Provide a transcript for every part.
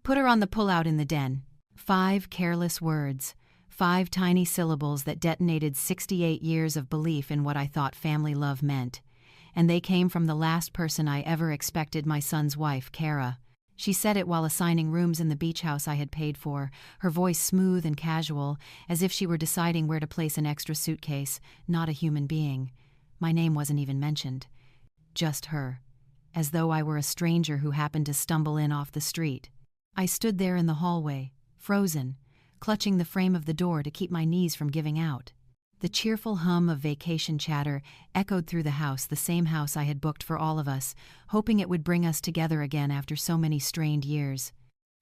Put her on the pull-out in the den. 5 careless words. 5 tiny syllables that detonated 68 years of belief in what I thought family love meant. And they came from the last person I ever expected, my son's wife, Kara. She said it while assigning rooms in the beach house I had paid for, her voice smooth and casual, as if she were deciding where to place an extra suitcase, not a human being. My name wasn't even mentioned. Just her. As though I were a stranger who happened to stumble in off the street. I stood there in the hallway, frozen, clutching the frame of the door to keep my knees from giving out. The cheerful hum of vacation chatter echoed through the house, the same house I had booked for all of us, hoping it would bring us together again after so many strained years.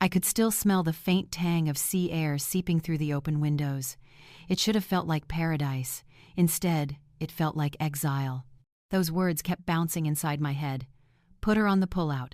I could still smell the faint tang of sea air seeping through the open windows. It should have felt like paradise. Instead, it felt like exile. Those words kept bouncing inside my head. Put her on the pull-out.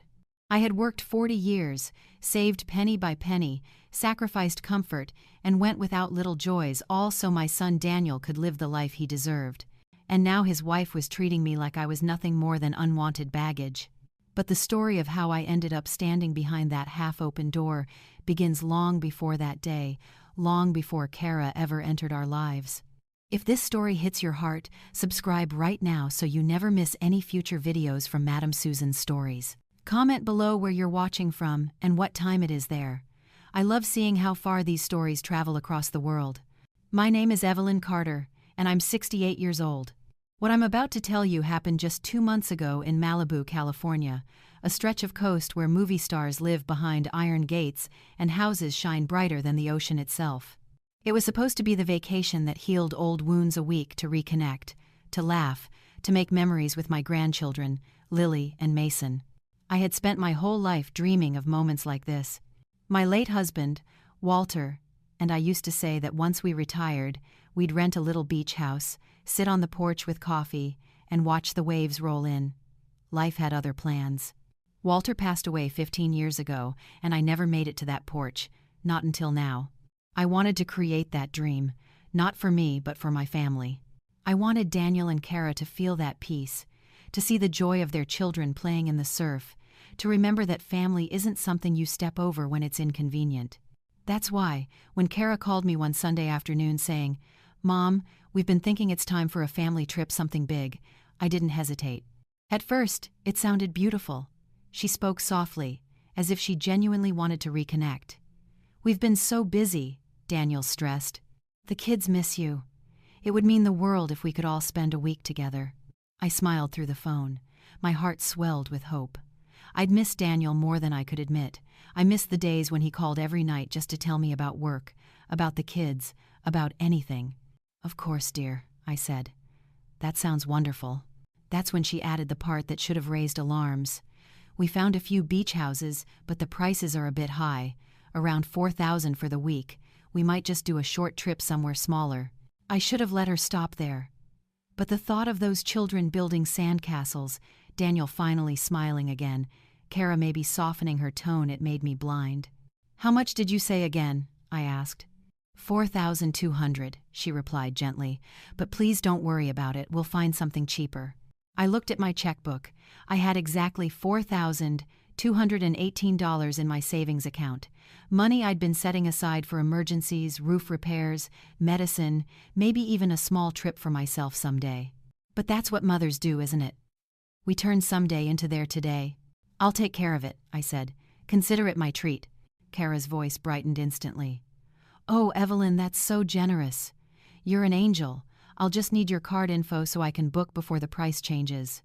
I had worked 40 years, saved penny by penny, sacrificed comfort, and went without little joys, all so my son Daniel could live the life he deserved. And now his wife was treating me like I was nothing more than unwanted baggage. But the story of how I ended up standing behind that half-open door begins long before that day, long before Kara ever entered our lives. If this story hits your heart, subscribe right now so you never miss any future videos from Madam Susan's stories. Comment below where you're watching from and what time it is there. I love seeing how far these stories travel across the world. My name is Evelyn Carter, and I'm 68 years old. What I'm about to tell you happened just 2 months ago in Malibu, California, a stretch of coast where movie stars live behind iron gates and houses shine brighter than the ocean itself. It was supposed to be the vacation that healed old wounds a week, to reconnect, to laugh, to make memories with my grandchildren, Lily and Mason. I had spent my whole life dreaming of moments like this. My late husband, Walter, and I used to say that once we retired, we'd rent a little beach house, sit on the porch with coffee, and watch the waves roll in. Life had other plans. Walter passed away 15 years ago, and I never made it to that porch, not until now. I wanted to create that dream, not for me, but for my family. I wanted Daniel and Kara to feel that peace, to see the joy of their children playing in the surf, to remember that family isn't something you step over when it's inconvenient. That's why, when Kara called me one Sunday afternoon saying, "Mom, we've been thinking it's time for a family trip, something big," I didn't hesitate. At first, it sounded beautiful. She spoke softly, as if she genuinely wanted to reconnect. "We've been so busy," Daniel stressed. "The kids miss you. It would mean the world if we could all spend a week together." I smiled through the phone. My heart swelled with hope. I'd missed Daniel more than I could admit. I missed the days when he called every night just to tell me about work, about the kids, about anything. "Of course, dear," I said. "That sounds wonderful." That's when she added the part that should have raised alarms. "We found a few beach houses, but the prices are a bit high, around $4,000 for the week. We might just do a short trip somewhere smaller." I should have let her stop there. But the thought of those children building sandcastles, Daniel finally smiling again, Kara maybe softening her tone, it made me blind. "How much did you say again?" I asked. $4,200, she replied gently. "But please don't worry about it, we'll find something cheaper." I looked at my checkbook. I had exactly $4,218 in my savings account. Money I'd been setting aside for emergencies, roof repairs, medicine, maybe even a small trip for myself someday. But that's what mothers do, isn't it? We turn someday into their today. "I'll take care of it," I said. "Consider it my treat." Kara's voice brightened instantly. "Oh, Evelyn, that's so generous. You're an angel. I'll just need your card info so I can book before the price changes."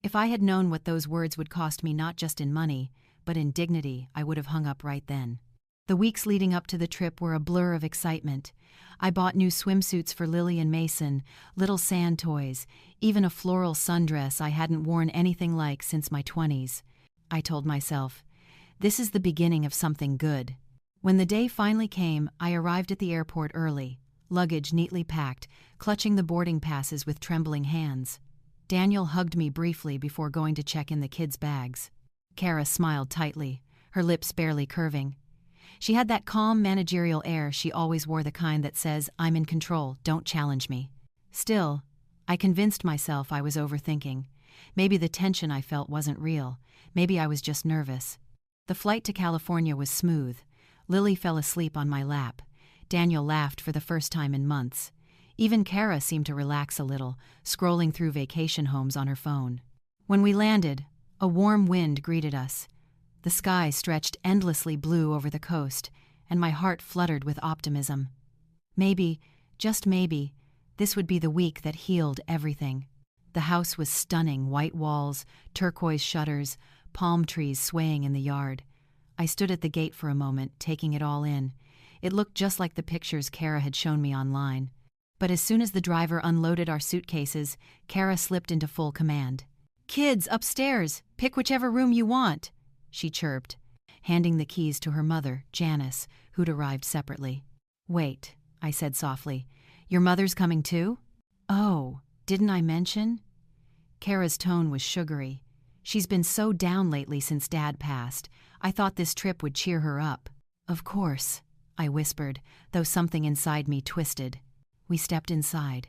If I had known what those words would cost me, not just in money, but in dignity, I would have hung up right then. The weeks leading up to the trip were a blur of excitement. I bought new swimsuits for Lily and Mason, little sand toys, even a floral sundress I hadn't worn anything like since my 20s. I told myself, this is the beginning of something good. When the day finally came, I arrived at the airport early, luggage neatly packed, clutching the boarding passes with trembling hands. Daniel hugged me briefly before going to check in the kids' bags. Kara smiled tightly, her lips barely curving. She had that calm managerial air she always wore, the kind that says, "I'm in control, don't challenge me." Still, I convinced myself I was overthinking. Maybe the tension I felt wasn't real. Maybe I was just nervous. The flight to California was smooth. Lily fell asleep on my lap. Daniel laughed for the first time in months. Even Kara seemed to relax a little, scrolling through vacation homes on her phone. When we landed, a warm wind greeted us. The sky stretched endlessly blue over the coast, and my heart fluttered with optimism. Maybe, just maybe, this would be the week that healed everything. The house was stunning: white walls, turquoise shutters, palm trees swaying in the yard. I stood at the gate for a moment, taking it all in. It looked just like the pictures Kara had shown me online. But as soon as the driver unloaded our suitcases, Kara slipped into full command. "Kids, upstairs! Pick whichever room you want," she chirped, handing the keys to her mother, Janice, who'd arrived separately. "Wait," I said softly. "Your mother's coming too?" "Oh, didn't I mention?" Kara's tone was sugary. She's been so down lately since Dad passed. I thought this trip would cheer her up. "Of course," I whispered, though something inside me twisted. We stepped inside.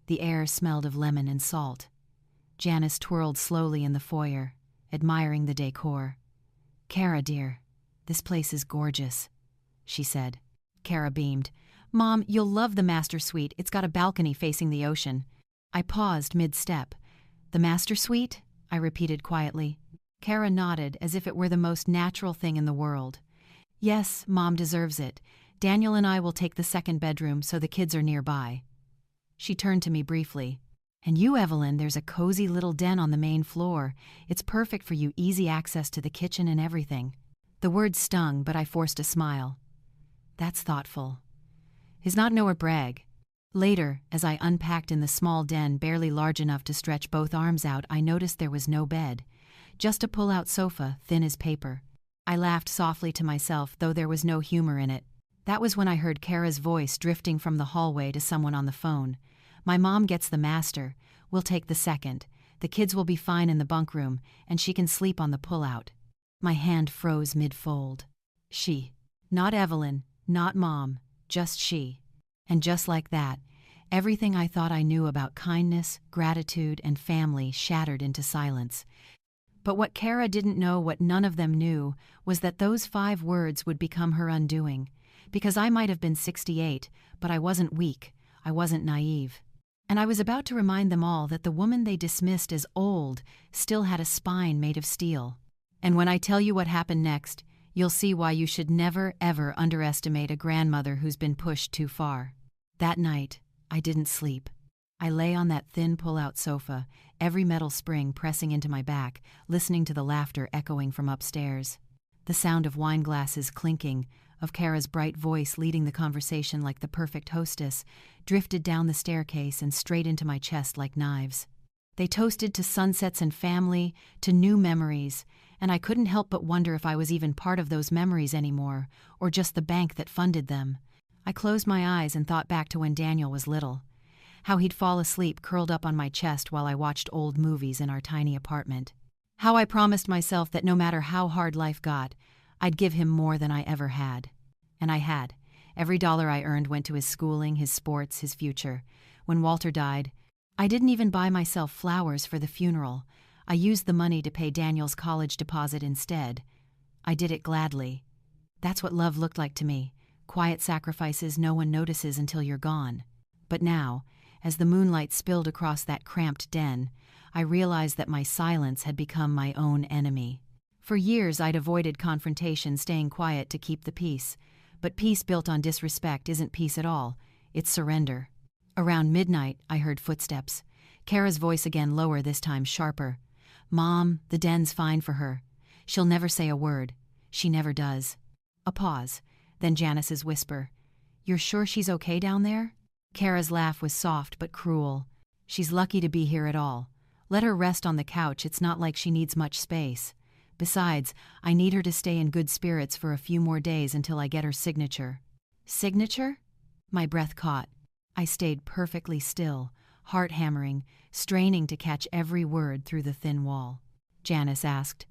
The air smelled of lemon and salt. Janice twirled slowly in the foyer, admiring the decor. "Kara, dear, this place is gorgeous," she said. Kara beamed. "Mom, you'll love the master suite. It's got a balcony facing the ocean." I paused mid-step. "The master suite?" I repeated quietly. Kara nodded as if it were the most natural thing in the world. "Yes, Mom deserves it. Daniel and I will take the second bedroom so the kids are nearby." She turned to me briefly. "And you, Evelyn, there's a cozy little den on the main floor. It's perfect for you, easy access to the kitchen and everything." The words stung, but I forced a smile. "That's thoughtful. Is not no a brag." Later, as I unpacked in the small den barely large enough to stretch both arms out, I noticed there was no bed. Just a pull-out sofa, thin as paper. I laughed softly to myself, though there was no humor in it. That was when I heard Kara's voice drifting from the hallway to someone on the phone. "My mom gets the master. We'll take the second. The kids will be fine in the bunk room, and she can sleep on the pull-out." My hand froze mid-fold. She. Not Evelyn, not Mom, just she. And just like that, everything I thought I knew about kindness, gratitude, and family shattered into silence. But what Kara didn't know, what none of them knew, was that those 5 words would become her undoing. Because I might have been 68, but I wasn't weak, I wasn't naive. And I was about to remind them all that the woman they dismissed as old still had a spine made of steel. And when I tell you what happened next, you'll see why you should never, ever underestimate a grandmother who's been pushed too far. That night, I didn't sleep. I lay on that thin pull-out sofa, every metal spring pressing into my back, listening to the laughter echoing from upstairs. The sound of wine glasses clinking, of Kara's bright voice leading the conversation like the perfect hostess, drifted down the staircase and straight into my chest like knives. They toasted to sunsets and family, to new memories, and I couldn't help but wonder if I was even part of those memories anymore, or just the bank that funded them. I closed my eyes and thought back to when Daniel was little. How he'd fall asleep curled up on my chest while I watched old movies in our tiny apartment. How I promised myself that no matter how hard life got, I'd give him more than I ever had. And I had. Every dollar I earned went to his schooling, his sports, his future. When Walter died, I didn't even buy myself flowers for the funeral. I used the money to pay Daniel's college deposit instead. I did it gladly. That's what love looked like to me. Quiet sacrifices no one notices until you're gone. But now, as the moonlight spilled across that cramped den, I realized that my silence had become my own enemy. For years I'd avoided confrontation, staying quiet to keep the peace. But peace built on disrespect isn't peace at all. It's surrender. Around midnight, I heard footsteps. Kara's voice again, lower, this time sharper. "Mom, the den's fine for her. She'll never say a word. She never does." A pause. Then Janice's whisper. "You're sure she's okay down there?" Kara's laugh was soft but cruel. "She's lucky to be here at all. Let her rest on the couch. It's not like she needs much space. Besides, I need her to stay in good spirits for a few more days until I get her signature." "Signature?" My breath caught. I stayed perfectly still, heart hammering, straining to catch every word through the thin wall. Janice asked,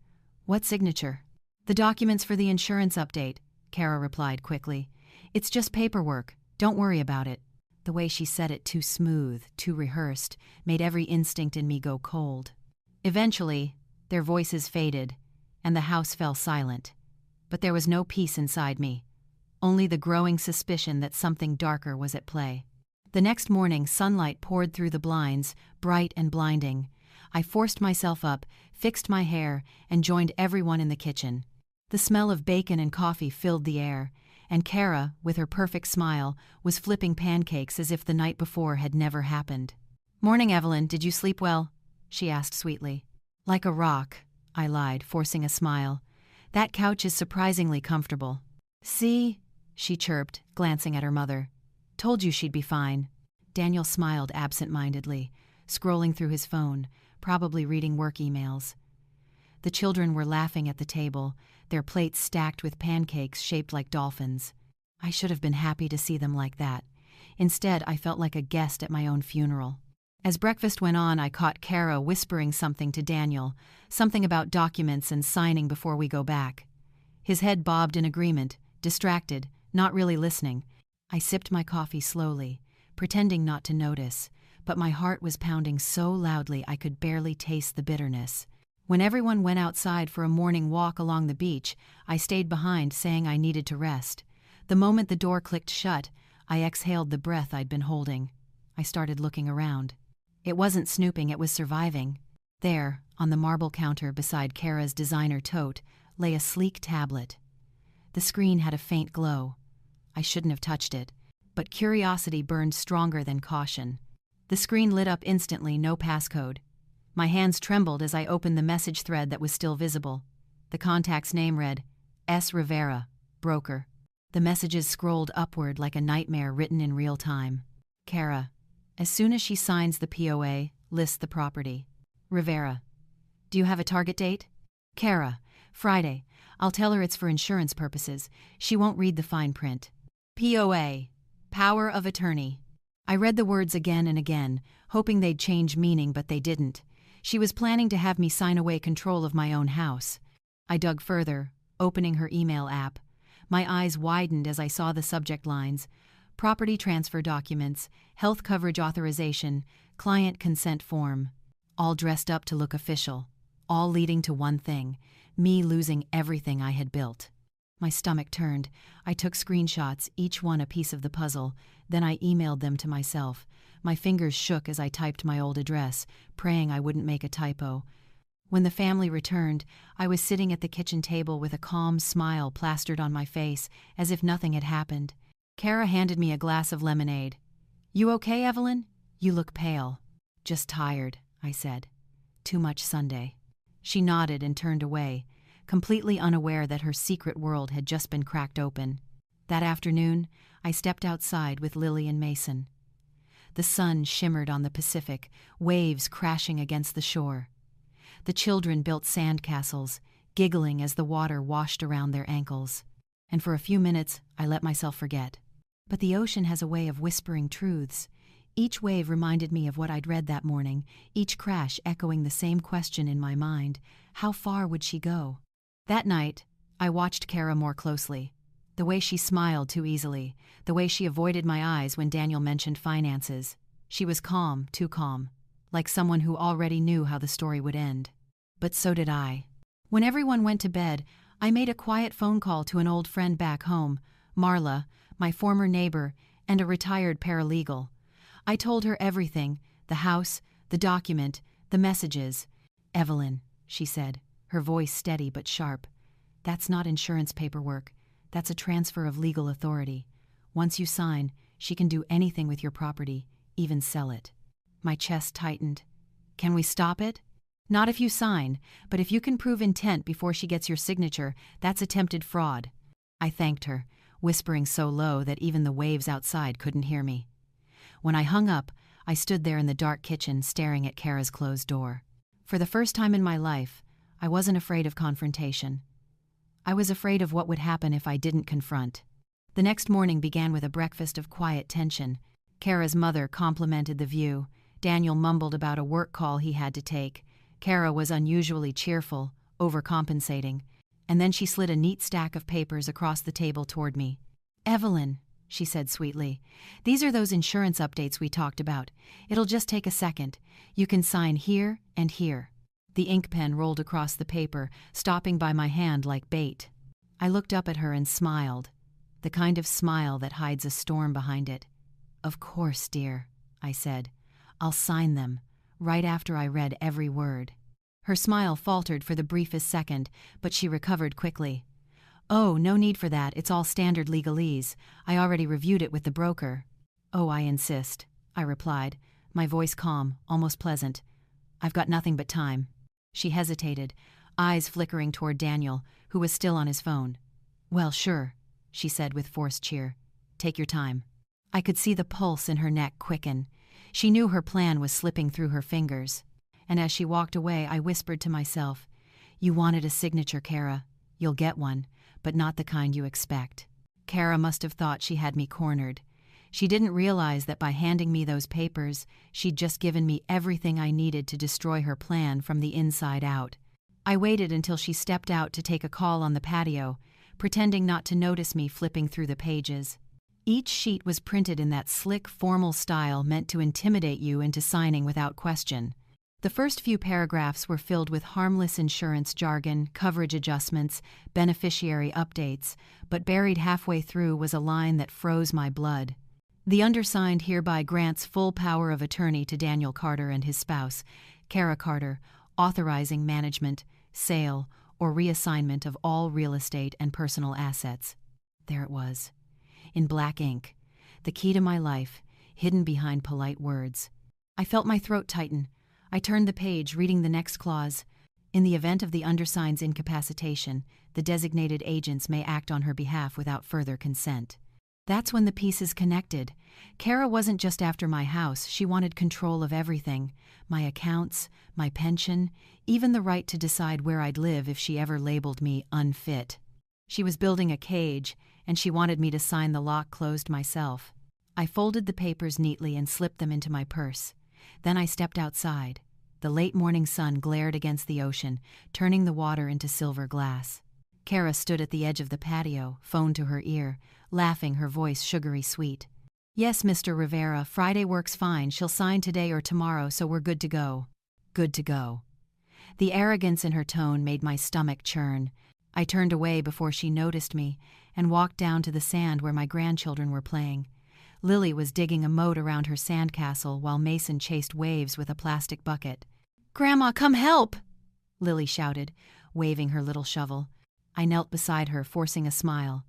"What signature?" "The documents for the insurance update," Kara replied quickly. "It's just paperwork. Don't worry about it." The way she said it, too smooth, too rehearsed, made every instinct in me go cold. Eventually, their voices faded, and the house fell silent. But there was no peace inside me, only the growing suspicion that something darker was at play. The next morning, sunlight poured through the blinds, bright and blinding. I forced myself up, fixed my hair, and joined everyone in the kitchen. The smell of bacon and coffee filled the air, and Kara, with her perfect smile, was flipping pancakes as if the night before had never happened. "Morning, Evelyn. Did you sleep well?" she asked sweetly. "Like a rock," I lied, forcing a smile. "That couch is surprisingly comfortable." "See?" she chirped, glancing at her mother. "Told you she'd be fine." Daniel smiled absent-mindedly, scrolling through his phone, probably reading work emails. The children were laughing at the table, their plates stacked with pancakes shaped like dolphins. I should have been happy to see them like that. Instead, I felt like a guest at my own funeral. As breakfast went on, I caught Kara whispering something to Daniel, something about documents and signing before we go back. His head bobbed in agreement, distracted, not really listening. I sipped my coffee slowly, pretending not to notice, but my heart was pounding so loudly I could barely taste the bitterness. When everyone went outside for a morning walk along the beach, I stayed behind, saying I needed to rest. The moment the door clicked shut, I exhaled the breath I'd been holding. I started looking around. It wasn't snooping, it was surviving. There, on the marble counter beside Kara's designer tote, lay a sleek tablet. The screen had a faint glow. I shouldn't have touched it, but curiosity burned stronger than caution. The screen lit up instantly, no passcode. My hands trembled as I opened the message thread that was still visible. The contact's name read, S. Rivera, broker. The messages scrolled upward like a nightmare written in real time. Kara, as soon as she signs the POA, list the property. Rivera, do you have a target date? Kara, Friday. I'll tell her it's for insurance purposes. She won't read the fine print. POA, power of attorney. I read the words again and again, hoping they'd change meaning, but they didn't. She was planning to have me sign away control of my own house. I dug further, opening her email app. My eyes widened as I saw the subject lines: property transfer documents, health coverage authorization, client consent form. All dressed up to look official, all leading to one thing: me losing everything I had built. My stomach turned. I took screenshots, each one a piece of the puzzle, then I emailed them to myself. My fingers shook as I typed my old address, praying I wouldn't make a typo. When the family returned, I was sitting at the kitchen table with a calm smile plastered on my face, as if nothing had happened. Kara handed me a glass of lemonade. "You okay, Evelyn? You look pale." "Just tired," I said. "Too much Sunday." She nodded and turned away, completely unaware that her secret world had just been cracked open. That afternoon, I stepped outside with Lily and Mason. The sun shimmered on the Pacific, waves crashing against the shore. The children built sandcastles, giggling as the water washed around their ankles. And for a few minutes, I let myself forget. But the ocean has a way of whispering truths. Each wave reminded me of what I'd read that morning, each crash echoing the same question in my mind: how far would she go? That night, I watched Kara more closely. The way she smiled too easily, the way she avoided my eyes when Daniel mentioned finances. She was calm, too calm, like someone who already knew how the story would end. But so did I. When everyone went to bed, I made a quiet phone call to an old friend back home, Marla, my former neighbor, and a retired paralegal. I told her everything: the house, the document, the messages. "Evelyn," she said, her voice steady but sharp, "that's not insurance paperwork. That's a transfer of legal authority. Once you sign, she can do anything with your property, even sell it." My chest tightened. "Can we stop it?" "Not if you sign, but if you can prove intent before she gets your signature, that's attempted fraud." I thanked her, whispering so low that even the waves outside couldn't hear me. When I hung up, I stood there in the dark kitchen staring at Kara's closed door. For the first time in my life, I wasn't afraid of confrontation. I was afraid of what would happen if I didn't confront. The next morning began with a breakfast of quiet tension. Kara's mother complimented the view. Daniel mumbled about a work call he had to take. Kara was unusually cheerful, overcompensating. And then she slid a neat stack of papers across the table toward me. "Evelyn," she said sweetly, "these are those insurance updates we talked about. It'll just take a second. You can sign here and here." The ink pen rolled across the paper, stopping by my hand like bait. I looked up at her and smiled, the kind of smile that hides a storm behind it. "Of course, dear," I said. "I'll sign them," right after I read every word. Her smile faltered for the briefest second, but she recovered quickly. "Oh, no need for that, it's all standard legalese. I already reviewed it with the broker." "Oh, I insist," I replied, my voice calm, almost pleasant. "I've got nothing but time." She hesitated, eyes flickering toward Daniel, who was still on his phone. "Well, sure," she said with forced cheer. "Take your time." I could see the pulse in her neck quicken. She knew her plan was slipping through her fingers. And as she walked away, I whispered to myself, "You wanted a signature, Kara. You'll get one, but not the kind you expect." Kara must have thought she had me cornered. She didn't realize that by handing me those papers, she'd just given me everything I needed to destroy her plan from the inside out. I waited until she stepped out to take a call on the patio, pretending not to notice me flipping through the pages. Each sheet was printed in that slick, formal style meant to intimidate you into signing without question. The first few paragraphs were filled with harmless insurance jargon, coverage adjustments, beneficiary updates, but buried halfway through was a line that froze my blood. "The undersigned hereby grants full power of attorney to Daniel Carter and his spouse, Kara Carter, authorizing management, sale, or reassignment of all real estate and personal assets." There it was, in black ink, the key to my life, hidden behind polite words. I felt my throat tighten. I turned the page, reading the next clause. "In the event of the undersigned's incapacitation, the designated agents may act on her behalf without further consent." That's when the pieces connected. Kara wasn't just after my house, she wanted control of everything. My accounts, my pension, even the right to decide where I'd live if she ever labeled me unfit. She was building a cage, and she wanted me to sign the lock closed myself. I folded the papers neatly and slipped them into my purse. Then I stepped outside. The late morning sun glared against the ocean, turning the water into silver glass. Kara stood at the edge of the patio, phone to her ear, laughing, her voice sugary sweet. "Yes, Mr. Rivera, Friday works fine. She'll sign today or tomorrow, so we're good to go." Good to go. The arrogance in her tone made my stomach churn. I turned away before she noticed me and walked down to the sand where my grandchildren were playing. Lily was digging a moat around her sandcastle while Mason chased waves with a plastic bucket. "Grandma, come help!" Lily shouted, waving her little shovel. I knelt beside her, forcing a smile.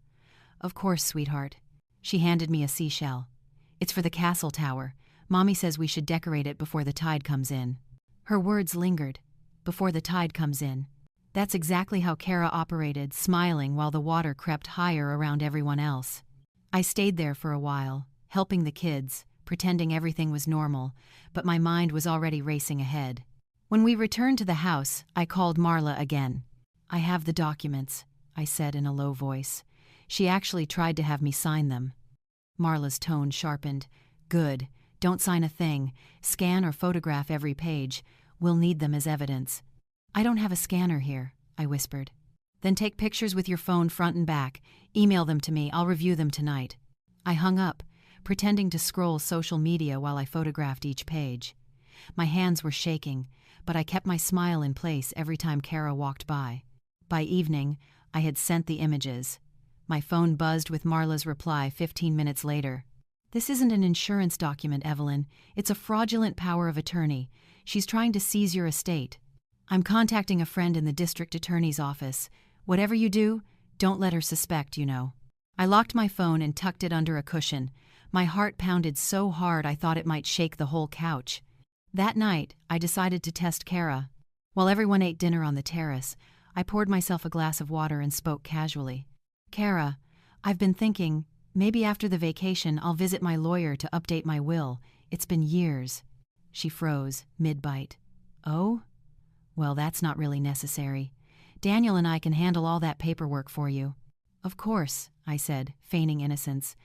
"Of course, sweetheart." She handed me a seashell. "It's for the castle tower. Mommy says we should decorate it before the tide comes in." Her words lingered. Before the tide comes in. That's exactly how Kara operated, smiling while the water crept higher around everyone else. I stayed there for a while, helping the kids, pretending everything was normal, but my mind was already racing ahead. When we returned to the house, I called Marla again. "I have the documents," I said in a low voice. She actually tried to have me sign them. Marla's tone sharpened. "Good. Don't sign a thing. Scan or photograph every page. We'll need them as evidence." "I don't have a scanner here," I whispered. "Then take pictures with your phone front and back. Email them to me. I'll review them tonight." I hung up, pretending to scroll social media while I photographed each page. My hands were shaking, but I kept my smile in place every time Kara walked by. By evening, I had sent the images. My phone buzzed with Marla's reply 15 minutes later. "This isn't an insurance document, Evelyn. It's a fraudulent power of attorney. She's trying to seize your estate. I'm contacting a friend in the district attorney's office. Whatever you do, don't let her suspect, you know." I locked my phone and tucked it under a cushion. My heart pounded so hard I thought it might shake the whole couch. That night, I decided to test Kara. While everyone ate dinner on the terrace, I poured myself a glass of water and spoke casually. "Kara, I've been thinking, maybe after the vacation I'll visit my lawyer to update my will. It's been years." She froze, mid-bite. "Oh? Well, that's not really necessary. Daniel and I can handle all that paperwork for you." "Of course," I said, feigning innocence.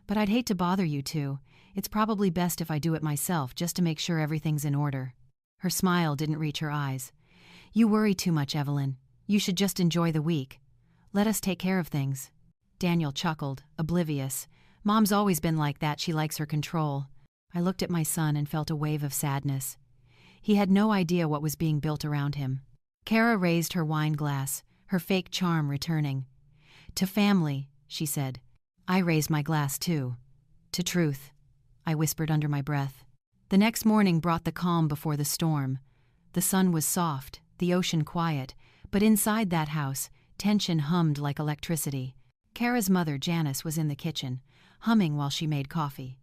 "But I'd hate to bother you two. It's probably best if I do it myself, just to make sure everything's in order." Her smile didn't reach her eyes. "You worry too much, Evelyn. You should just enjoy the week. Let us take care of things." Daniel chuckled, oblivious. Mom's always been like that. She likes her control. I looked at my son and felt a wave of sadness. He had no idea what was being built around him. Kara raised her wine glass, her fake charm returning. To family, she said. I raised my glass too. To truth, I whispered under my breath. The next morning brought the calm before the storm. The sun was soft, the ocean quiet, but inside that house, tension hummed like electricity. Kara's mother, Janice, was in the kitchen, humming while she made coffee.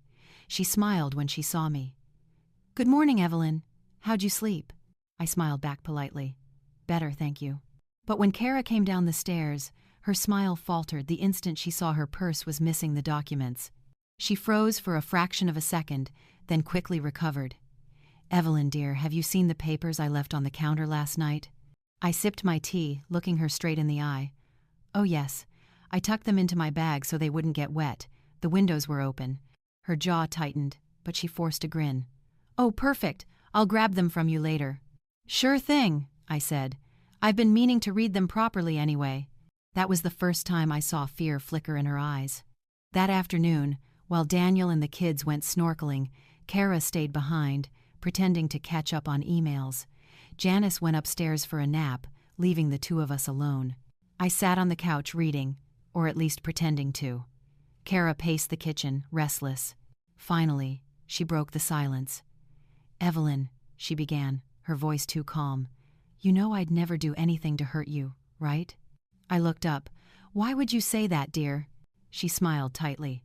She smiled when she saw me. "Good morning, Evelyn. How'd you sleep?" I smiled back politely. "Better, thank you." But when Kara came down the stairs, her smile faltered the instant she saw her purse was missing the documents. She froze for a fraction of a second, then quickly recovered. "Evelyn, dear, have you seen the papers I left on the counter last night?" I sipped my tea, looking her straight in the eye. "Oh yes. I tucked them into my bag so they wouldn't get wet. The windows were open." Her jaw tightened, but she forced a grin. "Oh, perfect. I'll grab them from you later." "Sure thing," I said. "I've been meaning to read them properly anyway." That was the first time I saw fear flicker in her eyes. That afternoon, while Daniel and the kids went snorkeling, Kara stayed behind, pretending to catch up on emails. Janice went upstairs for a nap, leaving the two of us alone. I sat on the couch reading, or at least pretending to. Kara paced the kitchen, restless. Finally, she broke the silence. "Evelyn," she began, her voice too calm. "You know I'd never do anything to hurt you, right?" I looked up. "Why would you say that, dear?" She smiled tightly.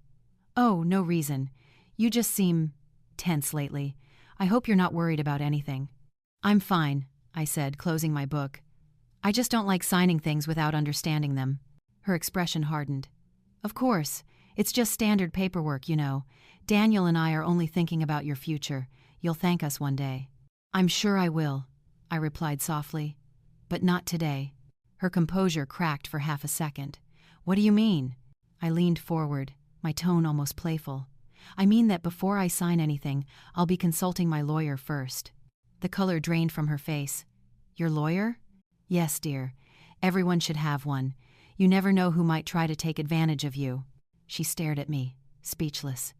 "Oh, no reason. You just seem tense lately. I hope you're not worried about anything." "I'm fine," I said, closing my book. "I just don't like signing things without understanding them." Her expression hardened. "Of course. It's just standard paperwork, you know. Daniel and I are only thinking about your future. You'll thank us one day." "I'm sure I will," I replied softly. "But not today." Her composure cracked for half a second. "What do you mean?" I leaned forward, my tone almost playful. "I mean that before I sign anything, I'll be consulting my lawyer first." The color drained from her face. "Your lawyer?" "Yes, dear. Everyone should have one. You never know who might try to take advantage of you." She stared at me, speechless.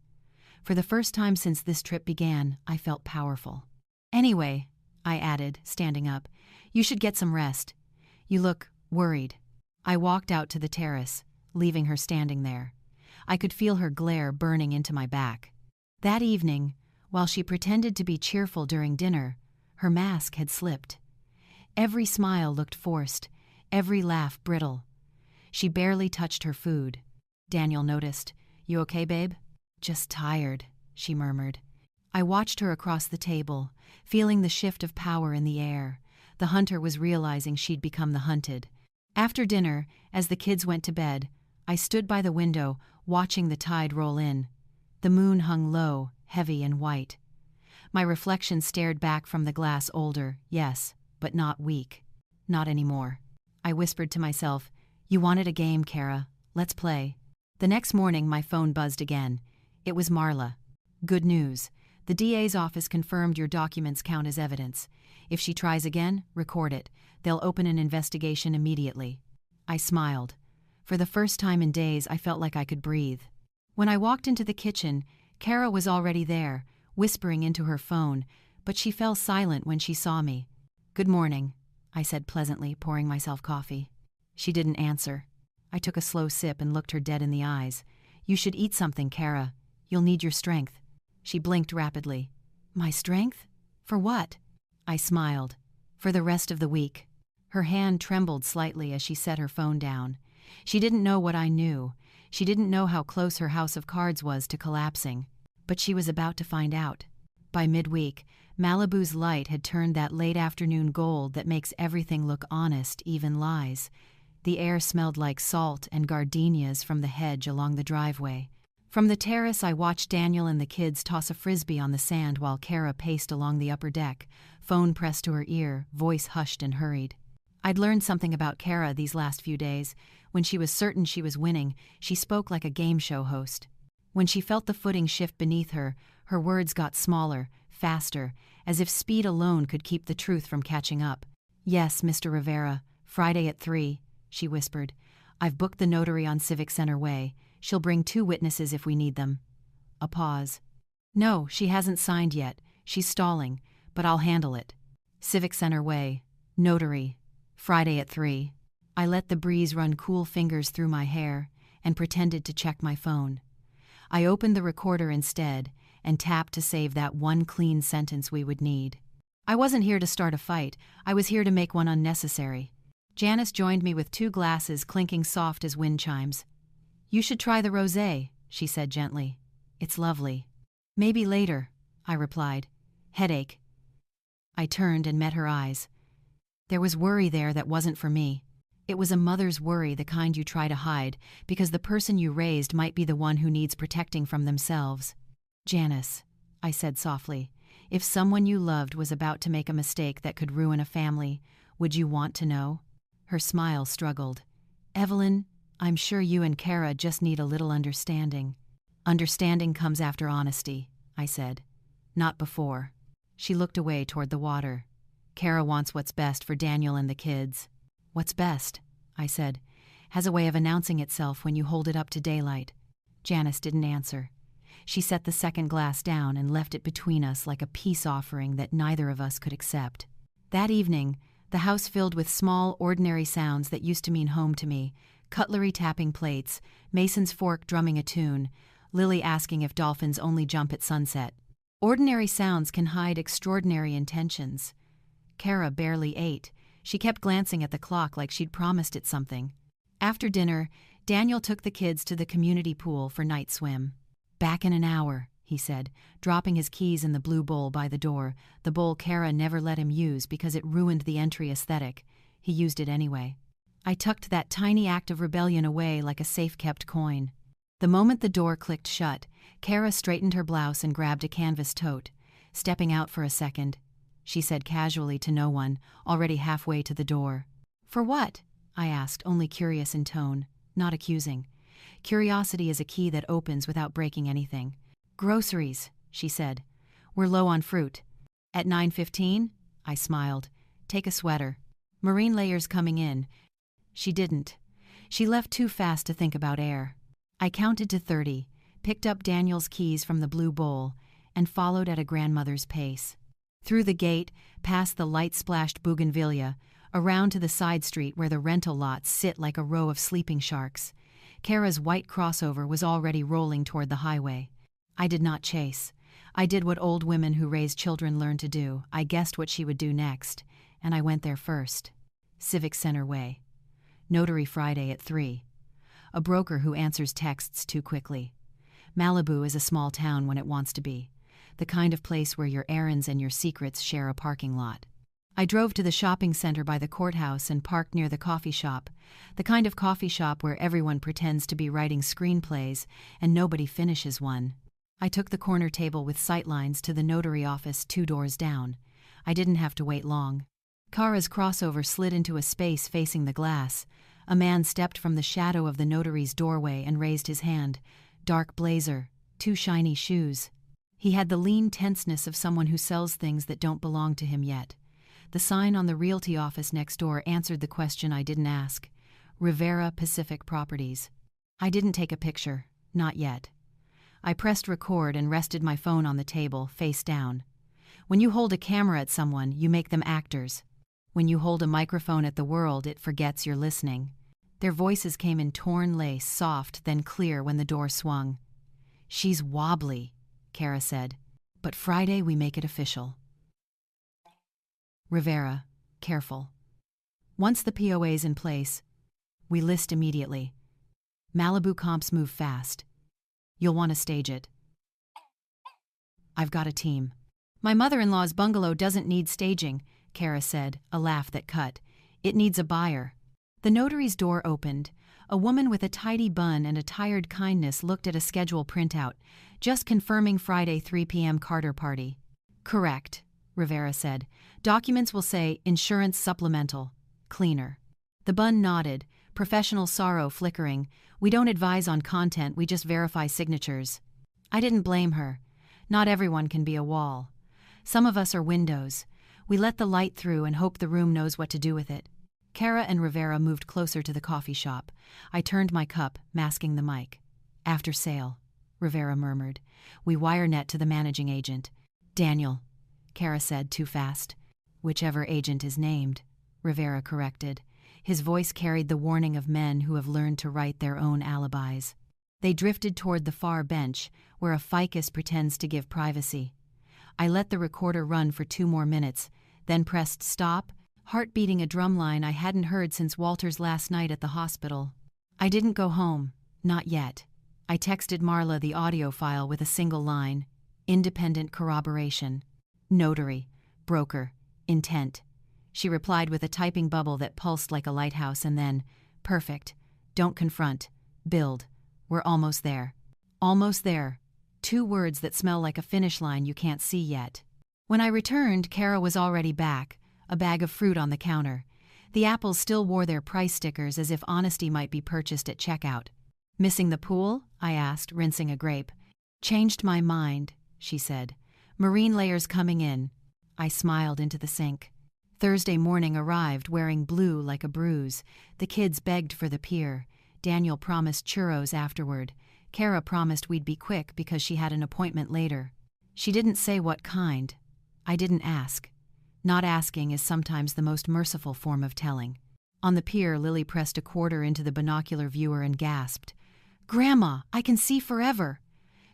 For the first time since this trip began, I felt powerful. "Anyway," I added, standing up, "you should get some rest. You look worried." I walked out to the terrace, leaving her standing there. I could feel her glare burning into my back. That evening, while she pretended to be cheerful during dinner, her mask had slipped. Every smile looked forced, every laugh brittle. She barely touched her food. Daniel noticed. "You okay, babe?" "Just tired," she murmured. I watched her across the table, feeling the shift of power in the air. The hunter was realizing she'd become the hunted. After dinner, as the kids went to bed, I stood by the window, watching the tide roll in. The moon hung low, heavy and white. My reflection stared back from the glass, older, yes, but not weak. Not anymore. I whispered to myself, "You wanted a game, Kara. Let's play." The next morning, my phone buzzed again. It was Marla. "Good news. The DA's office confirmed your documents count as evidence. If she tries again, record it. They'll open an investigation immediately." I smiled. For the first time in days, I felt like I could breathe. When I walked into the kitchen, Kara was already there, whispering into her phone, but she fell silent when she saw me. "Good morning," I said pleasantly, pouring myself coffee. She didn't answer. I took a slow sip and looked her dead in the eyes. "You should eat something, Kara. You'll need your strength." She blinked rapidly. "My strength? For what?" I smiled. "For the rest of the week." Her hand trembled slightly as she set her phone down. She didn't know what I knew. She didn't know how close her house of cards was to collapsing. But she was about to find out. By midweek, Malibu's light had turned that late afternoon gold that makes everything look honest, even lies. The air smelled like salt and gardenias from the hedge along the driveway. From the terrace, I watched Daniel and the kids toss a frisbee on the sand while Kara paced along the upper deck, phone pressed to her ear, voice hushed and hurried. I'd learned something about Kara these last few days. When she was certain she was winning, she spoke like a game show host. When she felt the footing shift beneath her, her words got smaller, faster, as if speed alone could keep the truth from catching up. "Yes, Mr. Rivera, Friday at 3, she whispered. "I've booked the notary on Civic Center Way. She'll bring 2 witnesses if we need them." A pause. "No, she hasn't signed yet. She's stalling, but I'll handle it." Civic Center Way, notary, Friday at 3. I let the breeze run cool fingers through my hair and pretended to check my phone. I opened the recorder instead and tapped to save that one clean sentence we would need. I wasn't here to start a fight, I was here to make one unnecessary. Janice joined me with 2 glasses clinking soft as wind chimes. "You should try the rosé," she said gently. "It's lovely." "Maybe later," I replied. "Headache." I turned and met her eyes. There was worry there that wasn't for me. It was a mother's worry, the kind you try to hide, because the person you raised might be the one who needs protecting from themselves. "Janice," I said softly, "if someone you loved was about to make a mistake that could ruin a family, would you want to know?" Her smile struggled. "Evelyn, I'm sure you and Kara just need a little understanding." "Understanding comes after honesty," I said. "Not before." She looked away toward the water. "Kara wants what's best for Daniel and the kids." "What's best?" I said. "Has a way of announcing itself when you hold it up to daylight." Janice didn't answer. She set the second glass down and left it between us like a peace offering that neither of us could accept. That evening, the house filled with small, ordinary sounds that used to mean home to me: cutlery tapping plates, Mason's fork drumming a tune, Lily asking if dolphins only jump at sunset. Ordinary sounds can hide extraordinary intentions. Kara barely ate. She kept glancing at the clock like she'd promised it something. After dinner, Daniel took the kids to the community pool for night swim. "Back in an hour," he said, dropping his keys in the blue bowl by the door, the bowl Kara never let him use because it ruined the entry aesthetic. He used it anyway. I tucked that tiny act of rebellion away like a safe-kept coin. The moment the door clicked shut, Kara straightened her blouse and grabbed a canvas tote. Stepping out for a second, she said casually to no one, already halfway to the door. "For what?" I asked, only curious in tone, not accusing. Curiosity is a key that opens without breaking anything. "Groceries," she said. "We're low on fruit." "At 9:15? I smiled. "Take a sweater. Marine layers coming in." She didn't. She left too fast to think about air. I counted to 30, picked up Daniel's keys from the blue bowl, and followed at a grandmother's pace. Through the gate, past the light-splashed bougainvillea, around to the side street where the rental lots sit like a row of sleeping sharks. Kara's white crossover was already rolling toward the highway. I did not chase. I did what old women who raise children learn to do. I guessed what she would do next, and I went there first. Civic Center Way. Notary Friday at 3. A broker who answers texts too quickly. Malibu is a small town when it wants to be. The kind of place where your errands and your secrets share a parking lot. I drove to the shopping center by the courthouse and parked near the coffee shop, the kind of coffee shop where everyone pretends to be writing screenplays and nobody finishes one. I took the corner table with sightlines to the notary office 2 doors down. I didn't have to wait long. Kara's crossover slid into a space facing the glass. A man stepped from the shadow of the notary's doorway and raised his hand. Dark blazer, 2 shiny shoes. He had the lean tenseness of someone who sells things that don't belong to him yet. The sign on the realty office next door answered the question I didn't ask. Rivera Pacific Properties. I didn't take a picture, not yet. I pressed record and rested my phone on the table, face down. When you hold a camera at someone, you make them actors. When you hold a microphone at the world, it forgets you're listening. Their voices came in torn lace, soft, then clear when the door swung. "She's wobbly," Kara said, "but Friday we make it official." Rivera, careful. Once the POA's in place, we list immediately. Malibu comps move fast. You'll want to stage it. I've got a team. My mother-in-law's bungalow doesn't need staging, Kara said, a laugh that cut. It needs a buyer. The notary's door opened. A woman with a tidy bun and a tired kindness looked at a schedule printout. Just confirming Friday 3 p.m. Carter party. Correct, Rivera said. Documents will say insurance supplemental. Cleaner. The bun nodded, professional sorrow flickering. We don't advise on content, we just verify signatures. I didn't blame her. Not everyone can be a wall. Some of us are windows. We let the light through and hope the room knows what to do with it. Kara and Rivera moved closer to the coffee shop. I turned my cup, masking the mic. After sale, Rivera murmured. We wire net to the managing agent. Daniel, Kara said too fast. Whichever agent is named, Rivera corrected. His voice carried the warning of men who have learned to write their own alibis. They drifted toward the far bench, where a ficus pretends to give privacy. I let the recorder run for 2 more minutes, then pressed stop, heart beating a drumline I hadn't heard since Walter's last night at the hospital. I didn't go home, not yet. I texted Marla the audio file with a single line: independent corroboration. Notary, broker, intent. She replied with a typing bubble that pulsed like a lighthouse, and then, perfect. Don't confront. Build. We're almost there. Almost there. 2 words that smell like a finish line you can't see yet. When I returned, Kara was already back, a bag of fruit on the counter. The apples still wore their price stickers as if honesty might be purchased at checkout. Missing the pool? I asked, rinsing a grape. Changed my mind, she said. Marine layers coming in. I smiled into the sink. Thursday morning arrived wearing blue like a bruise. The kids begged for the pier. Daniel promised churros afterward. Kara promised we'd be quick because she had an appointment later. She didn't say what kind. I didn't ask. Not asking is sometimes the most merciful form of telling. On the pier, Lily pressed a quarter into the binocular viewer and gasped, "Grandma, I can see forever."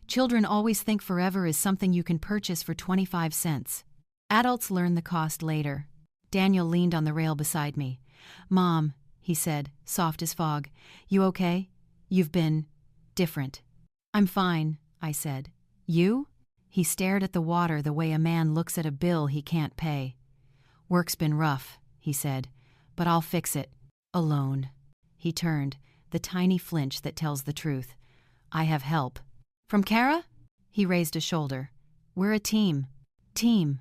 Children always think forever is something you can purchase for 25 cents. Adults learn the cost later. Daniel leaned on the rail beside me. "Mom," he said, soft as fog, "you okay? You've been different." "I'm fine," I said. "You?" He stared at the water the way a man looks at a bill he can't pay. "Work's been rough," he said, "but I'll fix it. Alone." He turned, the tiny flinch that tells the truth. "I have help." "From Kara?" He raised a shoulder. "We're a team." "Team."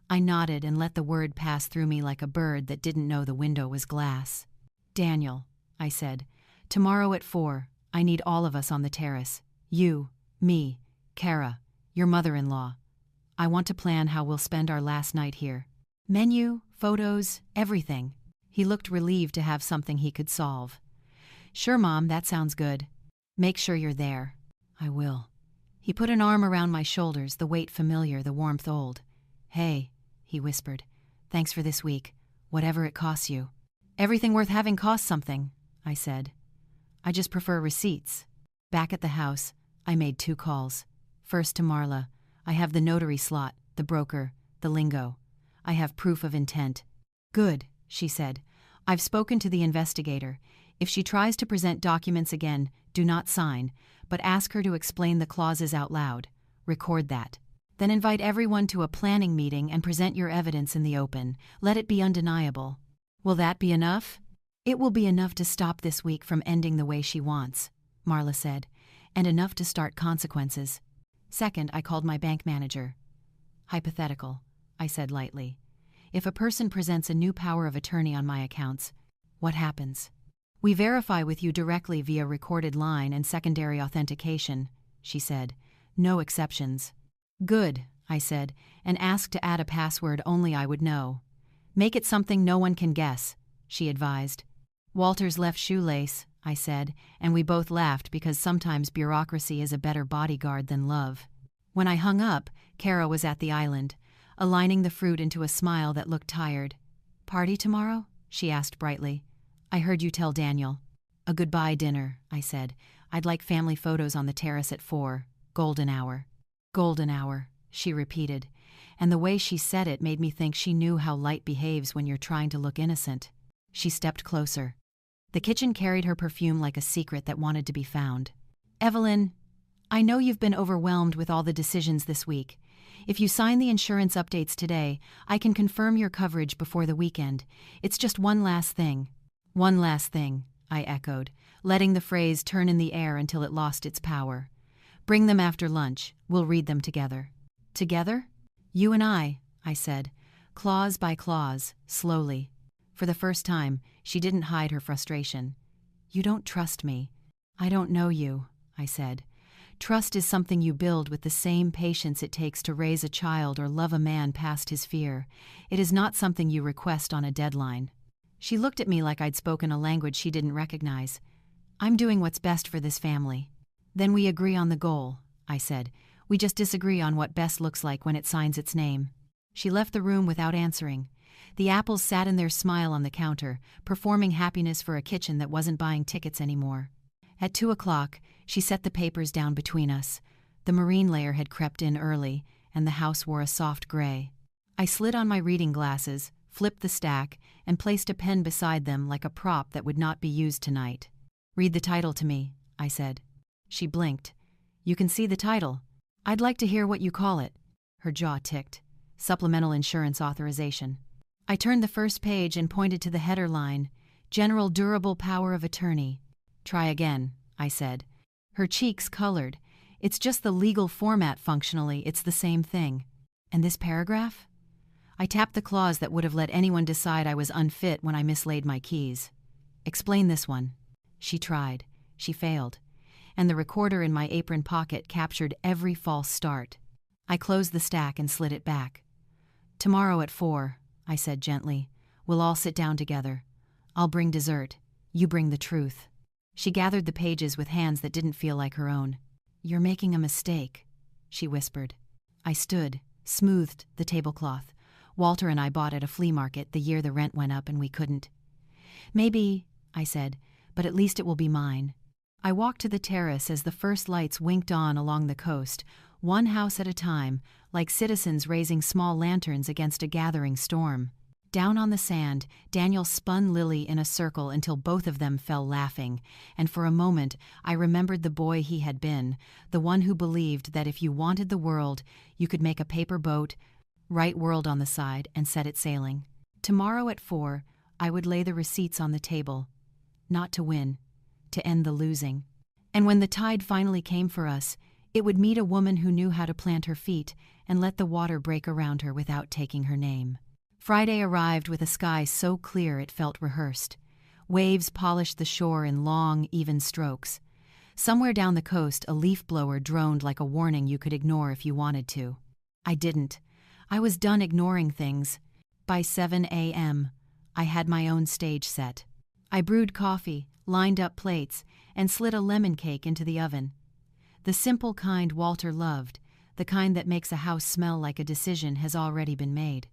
I nodded and let the word pass through me like a bird that didn't know the window was glass. "Daniel," I said, "tomorrow at 4, I need all of us on the terrace. You, me, Kara, your mother-in-law. I want to plan how we'll spend our last night here. Menu, photos, everything." He looked relieved to have something he could solve. "Sure, Mom, that sounds good. Make sure you're there." "I will." He put an arm around my shoulders, the weight familiar, the warmth old. "Hey," he whispered, "thanks for this week, whatever it costs you." "Everything worth having costs something," I said. "I just prefer receipts." Back at the house, I made 2 calls. First to Marla. I have the notary slot, the broker, the lingo. I have proof of intent. "Good," she said. "I've spoken to the investigator. If she tries to present documents again, do not sign, but ask her to explain the clauses out loud. Record that. Then invite everyone to a planning meeting and present your evidence in the open. Let it be undeniable." "Will that be enough?" "It will be enough to stop this week from ending the way she wants," Marla said, "and enough to start consequences." Second, I called my bank manager. "Hypothetical," I said lightly. "If a person presents a new power of attorney on my accounts, what happens?" "We verify with you directly via recorded line and secondary authentication," she said. "No exceptions." "Good," I said, and asked to add a password only I would know. "Make it something no one can guess," she advised. "Walter's left shoelace," I said, and we both laughed because sometimes bureaucracy is a better bodyguard than love. When I hung up, Kara was at the island, aligning the fruit into a smile that looked tired. "Party tomorrow?" she asked brightly. "I heard you tell Daniel." "A goodbye dinner," I said. "I'd like family photos on the terrace at 4. Golden hour." "Golden hour," she repeated, and the way she said it made me think she knew how light behaves when you're trying to look innocent. She stepped closer. The kitchen carried her perfume like a secret that wanted to be found. "Evelyn, I know you've been overwhelmed with all the decisions this week. If you sign the insurance updates today, I can confirm your coverage before the weekend. It's just one last thing." "One last thing," I echoed, letting the phrase turn in the air until it lost its power. "Bring them after lunch. We'll read them together." "Together?" "You and I said, clause by clause, slowly. For the first time, she didn't hide her frustration. "You don't trust me." "I don't know you," I said. "Trust is something you build with the same patience it takes to raise a child or love a man past his fear. It is not something you request on a deadline." She looked at me like I'd spoken a language she didn't recognize. "I'm doing what's best for this family." "Then we agree on the goal," I said. "We just disagree on what best looks like when it signs its name." She left the room without answering. The apples sat in their smile on the counter, performing happiness for a kitchen that wasn't buying tickets anymore. At 2 o'clock, she set the papers down between us. The marine layer had crept in early, and the house wore a soft gray. I slid on my reading glasses, flipped the stack, and placed a pen beside them like a prop that would not be used tonight. "Read the title to me," I said. She blinked. "You can see the title. I'd like to hear what you call it." Her jaw ticked. "Supplemental insurance authorization." I turned the first page and pointed to the header line, "General Durable Power of Attorney." "Try again," I said. Her cheeks colored. "It's just the legal format functionally, it's the same thing." "And this paragraph?" I tapped the clause that would have let anyone decide I was unfit when I mislaid my keys. "Explain this one." She tried. She failed. And the recorder in my apron pocket captured every false start. I closed the stack and slid it back. "Tomorrow at 4, I said gently. "We'll all sit down together. I'll bring dessert. You bring the truth." She gathered the pages with hands that didn't feel like her own. "You're making a mistake," she whispered. I stood, smoothed the tablecloth. "Walter and I bought at a flea market the year the rent went up and we couldn't." "Maybe," I said, "but at least it will be mine." I walked to the terrace as the first lights winked on along the coast, one house at a time, like citizens raising small lanterns against a gathering storm. Down on the sand, Daniel spun Lily in a circle until both of them fell laughing, and for a moment I remembered the boy he had been, the one who believed that if you wanted the world, you could make a paper boat, write "world" on the side, and set it sailing. Tomorrow at 4, I would lay the receipts on the table. Not to win, to end the losing. And when the tide finally came for us, it would meet a woman who knew how to plant her feet and let the water break around her without taking her name. Friday arrived with a sky so clear it felt rehearsed. Waves polished the shore in long, even strokes. Somewhere down the coast, a leaf blower droned like a warning you could ignore if you wanted to. I didn't. I was done ignoring things. By 7 a.m., I had my own stage set. I brewed coffee, lined up plates, and slid a lemon cake into the oven. The simple kind Walter loved, the kind that makes a house smell like a decision has already been made.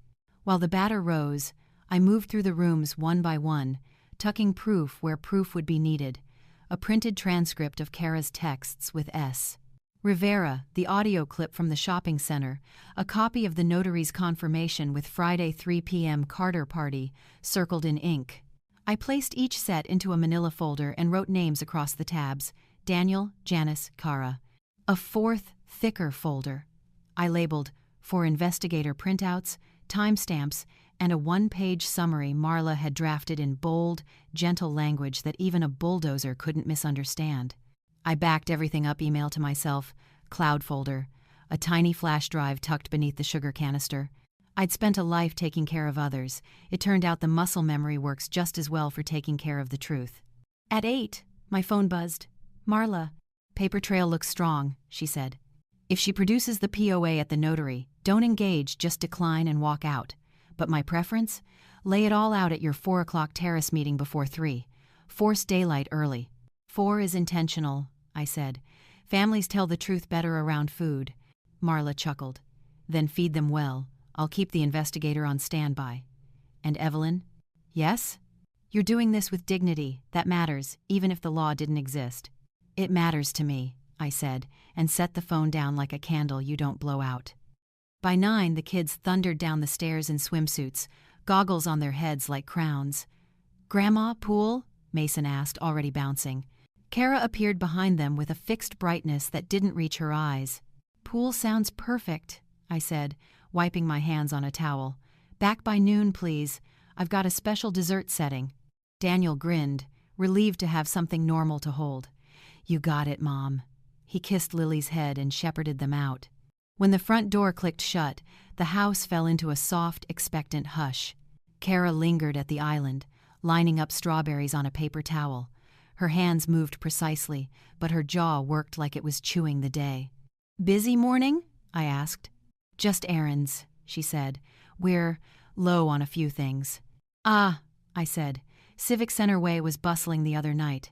While the batter rose, I moved through the rooms one by one, tucking proof where proof would be needed, a printed transcript of Kara's texts with S. Rivera, the audio clip from the shopping center, a copy of the notary's confirmation with Friday 3 p.m. Carter party, circled in ink. I placed each set into a manila folder and wrote names across the tabs: Daniel, Janice, Kara. A fourth, thicker folder I labeled "For Investigator Printouts," timestamps, and a one-page summary Marla had drafted in bold, gentle language that even a bulldozer couldn't misunderstand. I backed everything up email to myself, cloud folder, a tiny flash drive tucked beneath the sugar canister. I'd spent a life taking care of others. It turned out the muscle memory works just as well for taking care of the truth. At 8, my phone buzzed. "Marla, paper trail looks strong," she said. "If she produces the POA at the notary, don't engage, just decline and walk out. But my preference? Lay it all out at your 4 o'clock terrace meeting before 3. Force daylight early." 4 is intentional, I said. "Families tell the truth better around food." Marla chuckled. "Then feed them well. I'll keep the investigator on standby." "And Evelyn?" "Yes?" "You're doing this with dignity. That matters, even if the law didn't exist." "It matters to me," I said, and set the phone down like a candle you don't blow out. By 9, the kids thundered down the stairs in swimsuits, goggles on their heads like crowns. "Grandma, pool?" Mason asked, already bouncing. Kara appeared behind them with a fixed brightness that didn't reach her eyes. "Pool sounds perfect," I said, wiping my hands on a towel. "Back by noon, please. I've got a special dessert setting." Daniel grinned, relieved to have something normal to hold. "You got it, Mom." He kissed Lily's head and shepherded them out. When the front door clicked shut, the house fell into a soft, expectant hush. Kara lingered at the island, lining up strawberries on a paper towel. Her hands moved precisely, but her jaw worked like it was chewing the day. "Busy morning?" I asked. "Just errands," she said. "We're low on a few things." "Ah," I said. Civic Center Way was bustling the other night.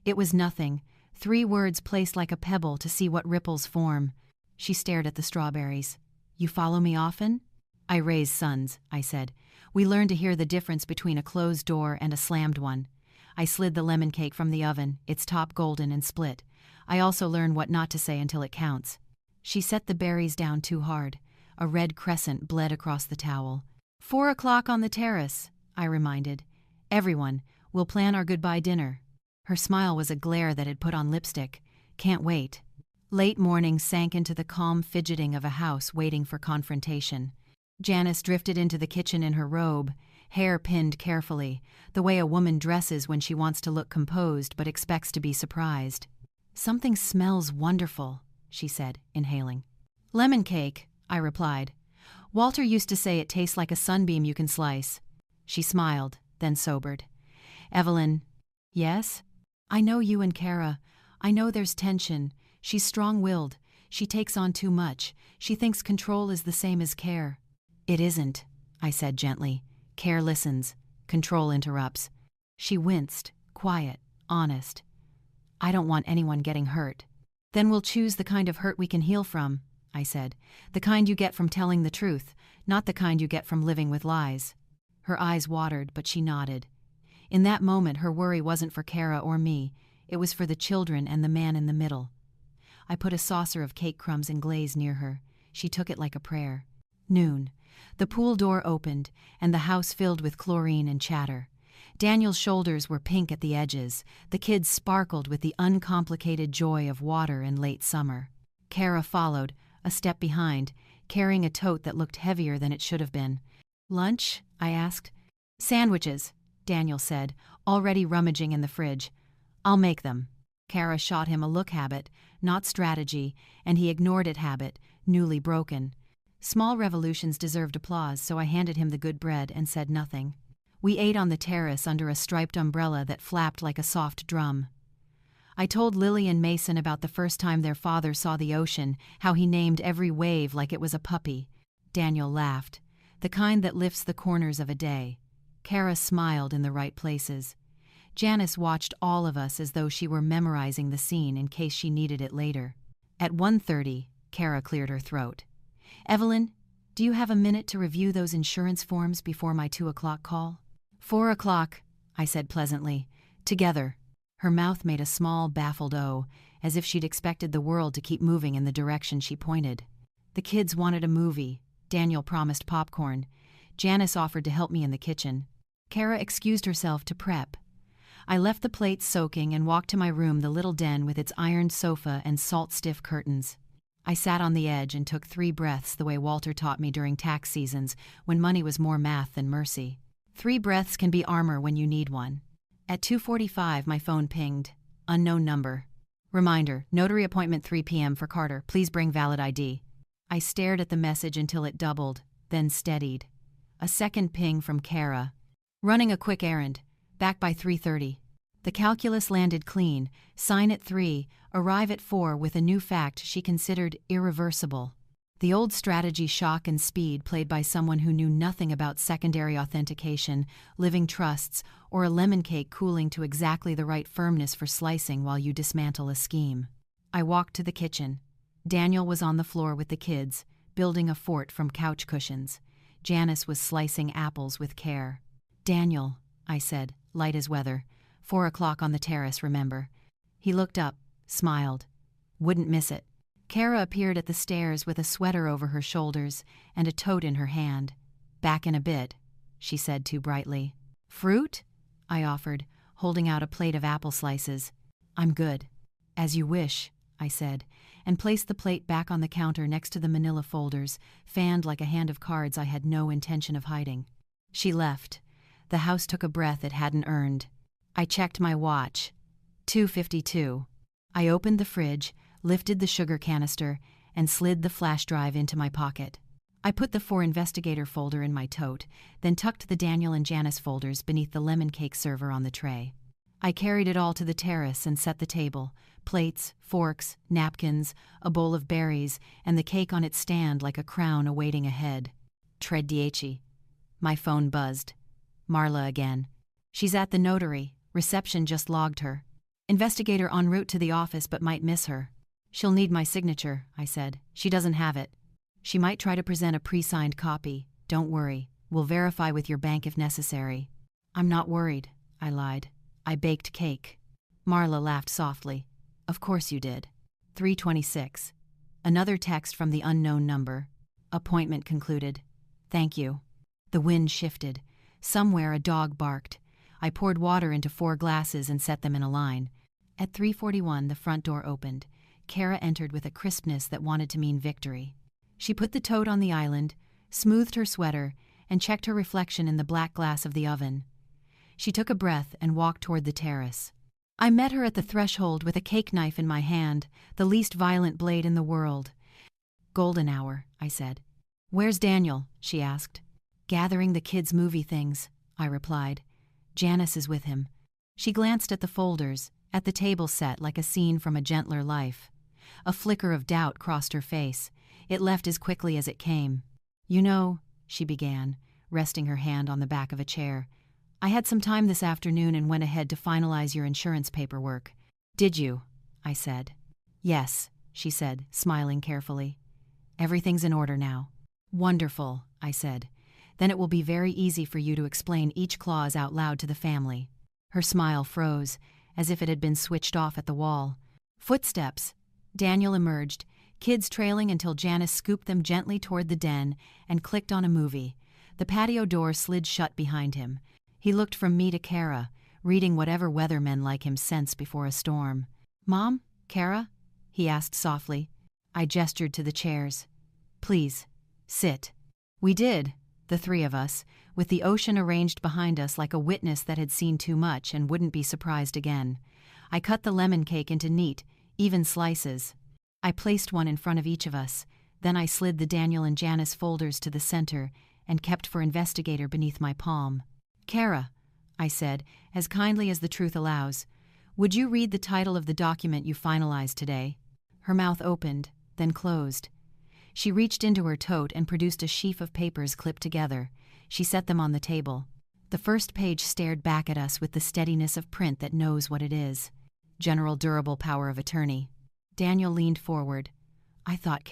It was nothing, 3 words placed like a pebble to see what ripples form. She stared at the strawberries. "You follow me often?" I raise sons, I said. We learn to hear the difference between a closed door and a slammed one. I slid the lemon cake from the oven, its top golden and split. I also learn what not to say until it counts. She set the berries down too hard. A red crescent bled across the towel. 4 o'clock on the terrace, I reminded. Everyone, we'll plan our goodbye dinner. Her smile was a glare that had put on lipstick. Can't wait. Late morning sank into the calm fidgeting of a house waiting for confrontation. Janice drifted into the kitchen in her robe, hair pinned carefully, the way a woman dresses when she wants to look composed but expects to be surprised. Something smells wonderful, she said, inhaling. Lemon cake, I replied. Walter used to say it tastes like a sunbeam you can slice. She smiled, then sobered. Evelyn. Yes? I know you and Kara. I know there's tension. She's strong-willed. She takes on too much. She thinks control is the same as care. It isn't, I said gently. Care listens. Control interrupts. She winced, quiet, honest. I don't want anyone getting hurt. Then we'll choose the kind of hurt we can heal from, I said. The kind you get from telling the truth, not the kind you get from living with lies. Her eyes watered, but she nodded. In that moment, her worry wasn't for Kara or me. It was for the children and the man in the middle. I put a saucer of cake crumbs and glaze near her. She took it like a prayer. Noon. The pool door opened, and the house filled with chlorine and chatter. Daniel's shoulders were pink at the edges. The kids sparkled with the uncomplicated joy of water in late summer. Kara followed, a step behind, carrying a tote that looked heavier than it should have been. Lunch? I asked. Sandwiches, Daniel said, already rummaging in the fridge. I'll make them. Kara shot him a look habit, not strategy, and he ignored it habit, newly broken. Small revolutions deserved applause, so I handed him the good bread and said nothing. We ate on the terrace under a striped umbrella that flapped like a soft drum. I told Lily and Mason about the first time their father saw the ocean, how he named every wave like it was a puppy. Daniel laughed. The kind that lifts the corners of a day. Kara smiled in the right places. Janice watched all of us as though she were memorizing the scene in case she needed it later. At 1:30, Kara cleared her throat. Evelyn, do you have a minute to review those insurance forms before my 2 o'clock call? 4 o'clock, I said pleasantly. Together. Her mouth made a small, baffled O, as if she'd expected the world to keep moving in the direction she pointed. The kids wanted a movie. Daniel promised popcorn. Janice offered to help me in the kitchen. Kara excused herself to prep. I left the plates soaking and walked to my room, the little den with its ironed sofa and salt-stiff curtains. I sat on the edge and took 3 breaths the way Walter taught me during tax seasons, when money was more math than mercy. 3 breaths can be armor when you need one. At 2:45, my phone pinged. Unknown number. Reminder, notary appointment 3 p.m. for Carter. Please bring valid ID. I stared at the message until it doubled, then steadied. A second ping from Kara. Running a quick errand. Back by 3:30. The calculus landed clean. Sign at 3, arrive at 4 with a new fact she considered irreversible. The old strategy shock and speed played by someone who knew nothing about secondary authentication, living trusts, or a lemon cake cooling to exactly the right firmness for slicing while you dismantle a scheme. I walked to the kitchen. Daniel was on the floor with the kids, building a fort from couch cushions. Janice was slicing apples with care. Daniel, I said, light as weather. 4 o'clock on the terrace, remember. He looked up, smiled. Wouldn't miss it. Kara appeared at the stairs with a sweater over her shoulders and a tote in her hand. Back in a bit, she said too brightly. Fruit? I offered, holding out a plate of apple slices. I'm good. As you wish, I said, and placed the plate back on the counter next to the manila folders, fanned like a hand of cards I had no intention of hiding. She left. The house took a breath it hadn't earned. I checked my watch. 2:52. I opened the fridge, lifted the sugar canister, and slid the flash drive into my pocket. I put the For Investigator folder in my tote, then tucked the Daniel and Janice folders beneath the lemon cake server on the tray. I carried it all to the terrace and set the table, plates, forks, napkins, a bowl of berries, and the cake on its stand like a crown awaiting a head. Tread dieci. My phone buzzed. Marla again. She's at the notary. Reception just logged her. Investigator en route to the office but might miss her. She'll need my signature, I said. She doesn't have it. She might try to present a pre-signed copy. Don't worry, we'll verify with your bank if necessary. I'm not worried, I lied. I baked cake. Marla laughed softly. Of course you did. 3:26. Another text from the unknown number. Appointment concluded. Thank you. The wind shifted. Somewhere a dog barked. I poured water into 4 glasses and set them in a line. At 3:41, the front door opened. Kara entered with a crispness that wanted to mean victory. She put the tote on the island, smoothed her sweater, and checked her reflection in the black glass of the oven. She took a breath and walked toward the terrace. I met her at the threshold with a cake knife in my hand, the least violent blade in the world. Golden hour, I said. Where's Daniel? She asked. Gathering the kids' movie things, I replied. Janice is with him. She glanced at the folders, at the table set like a scene from a gentler life. A flicker of doubt crossed her face. It left as quickly as it came. You know, she began, resting her hand on the back of a chair, I had some time this afternoon and went ahead to finalize your insurance paperwork. Did you? I said. Yes, she said, smiling carefully. Everything's in order now. Wonderful, I said. Then it will be very easy for you to explain each clause out loud to the family. Her smile froze, as if it had been switched off at the wall. Footsteps. Daniel emerged, kids trailing until Janice scooped them gently toward the den and clicked on a movie. The patio door slid shut behind him. He looked from me to Kara, reading whatever weathermen like him sense before a storm. Mom? Kara? He asked softly. I gestured to the chairs. Please, sit. We did, the 3 of us, with the ocean arranged behind us like a witness that had seen too much and wouldn't be surprised again. I cut the lemon cake into neat, even slices. I placed one in front of each of us. Then I slid the Daniel and Janice folders to the center and kept for investigator beneath my palm. Kara, I said, as kindly as the truth allows, would you read the title of the document you finalized today? Her mouth opened, then closed. She reached into her tote and produced a sheaf of papers clipped together. She set them on the table. The first page stared back at us with the steadiness of print that knows what it is. General Durable Power of Attorney. Daniel leaned forward. I thought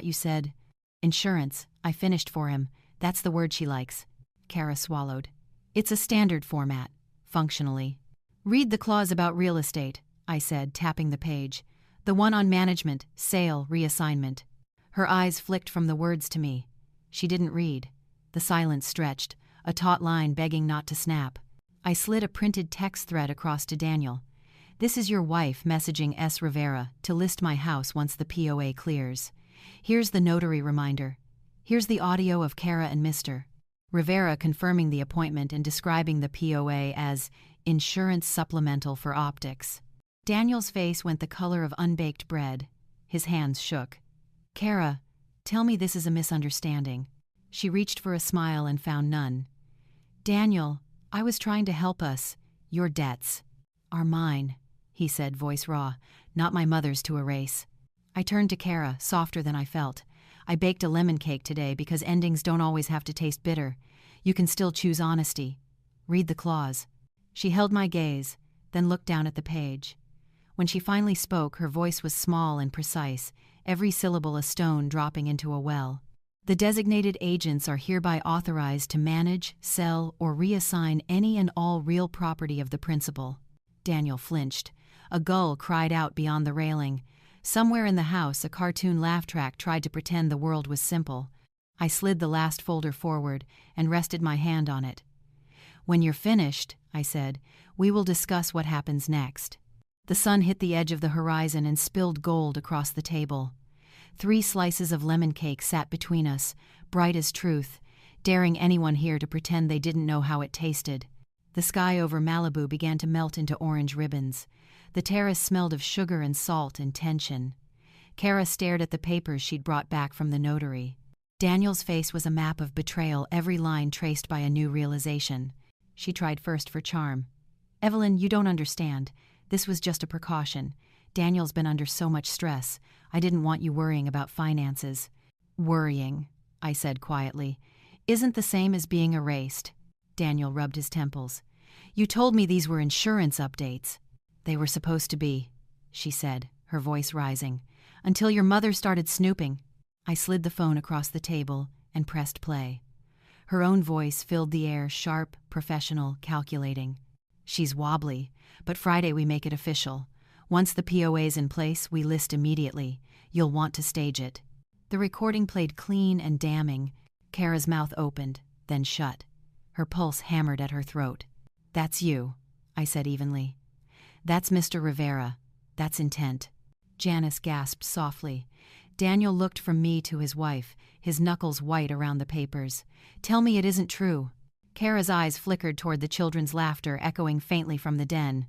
you said... Insurance. I finished for him. That's the word she likes. Kara swallowed. It's a standard format, functionally. Read the clause about real estate, I said, tapping the page. The one on management, sale, reassignment. Her eyes flicked from the words to me. She didn't read. The silence stretched, a taut line begging not to snap. I slid a printed text thread across to Daniel. This is your wife messaging S. Rivera to list my house once the POA clears. Here's the notary reminder. Here's the audio of Kara and Mr. Rivera confirming the appointment and describing the POA as insurance supplemental for optics. Daniel's face went the color of unbaked bread. His hands shook. Kara, tell me this is a misunderstanding. She reached for a smile and found none. Daniel, I was trying to help us. Your debts are mine, he said, voice raw, not my mother's to erase. I turned to Kara, softer than I felt. I baked a lemon cake today because endings don't always have to taste bitter. You can still choose honesty. Read the clause. She held my gaze, then looked down at the page. When she finally spoke, her voice was small and precise, every syllable a stone dropping into a well. The designated agents are hereby authorized to manage, sell, or reassign any and all real property of the principal. Daniel flinched. A gull cried out beyond the railing. Somewhere in the house, a cartoon laugh track tried to pretend the world was simple. I slid the last folder forward and rested my hand on it. When you're finished, I said, we will discuss what happens next. The sun hit the edge of the horizon and spilled gold across the table. 3 slices of lemon cake sat between us, bright as truth, daring anyone here to pretend they didn't know how it tasted. The sky over Malibu began to melt into orange ribbons. The terrace smelled of sugar and salt and tension. Kara stared at the papers she'd brought back from the notary. Daniel's face was a map of betrayal, every line traced by a new realization. She tried first for charm. Evelyn, you don't understand. This was just a precaution. Daniel's been under so much stress. I didn't want you worrying about finances. Worrying, I said quietly, isn't the same as being erased. Daniel rubbed his temples. You told me these were insurance updates. They were supposed to be, she said, her voice rising, until your mother started snooping. I slid the phone across the table, and pressed play. Her own voice filled the air, sharp, professional, calculating. "She's wobbly, but Friday we make it official. Once the POA's in place, we list immediately. You'll want to stage it." The recording played clean and damning. Kara's mouth opened, then shut. Her pulse hammered at her throat. "That's you," I said evenly. "That's Mr. Rivera. That's intent." Janice gasped softly. Daniel looked from me to his wife, his knuckles white around the papers. "Tell me it isn't true." Kara's eyes flickered toward the children's laughter echoing faintly from the den.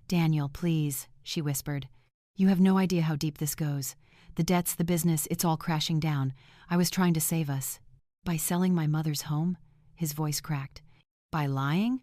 "Daniel, please," she whispered. "You have no idea how deep this goes. The debts, the business, it's all crashing down. I was trying to save us." "By selling my mother's home?" His voice cracked. "By lying?"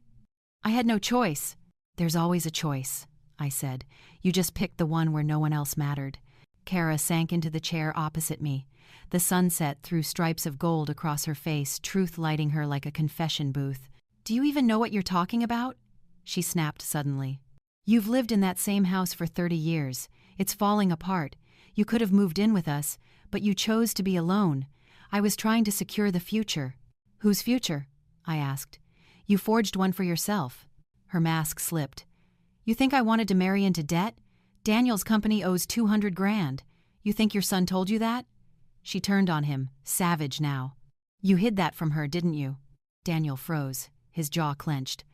"I had no choice." "There's always a choice," I said. "You just picked the one where no one else mattered." Kara sank into the chair opposite me. The sunset threw stripes of gold across her face, truth lighting her like a confession booth. "Do you even know what you're talking about?" She snapped suddenly. "You've lived in that same house for 30 years. It's falling apart. You could have moved in with us, but you chose to be alone. I was trying to secure the future." "Whose future?" I asked. "You forged one for yourself." Her mask slipped. "You think I wanted to marry into debt? Daniel's company owes 200 grand. You think your son told you that?" She turned on him, savage now. "You hid that from her, didn't you?" Daniel froze, his jaw clenched.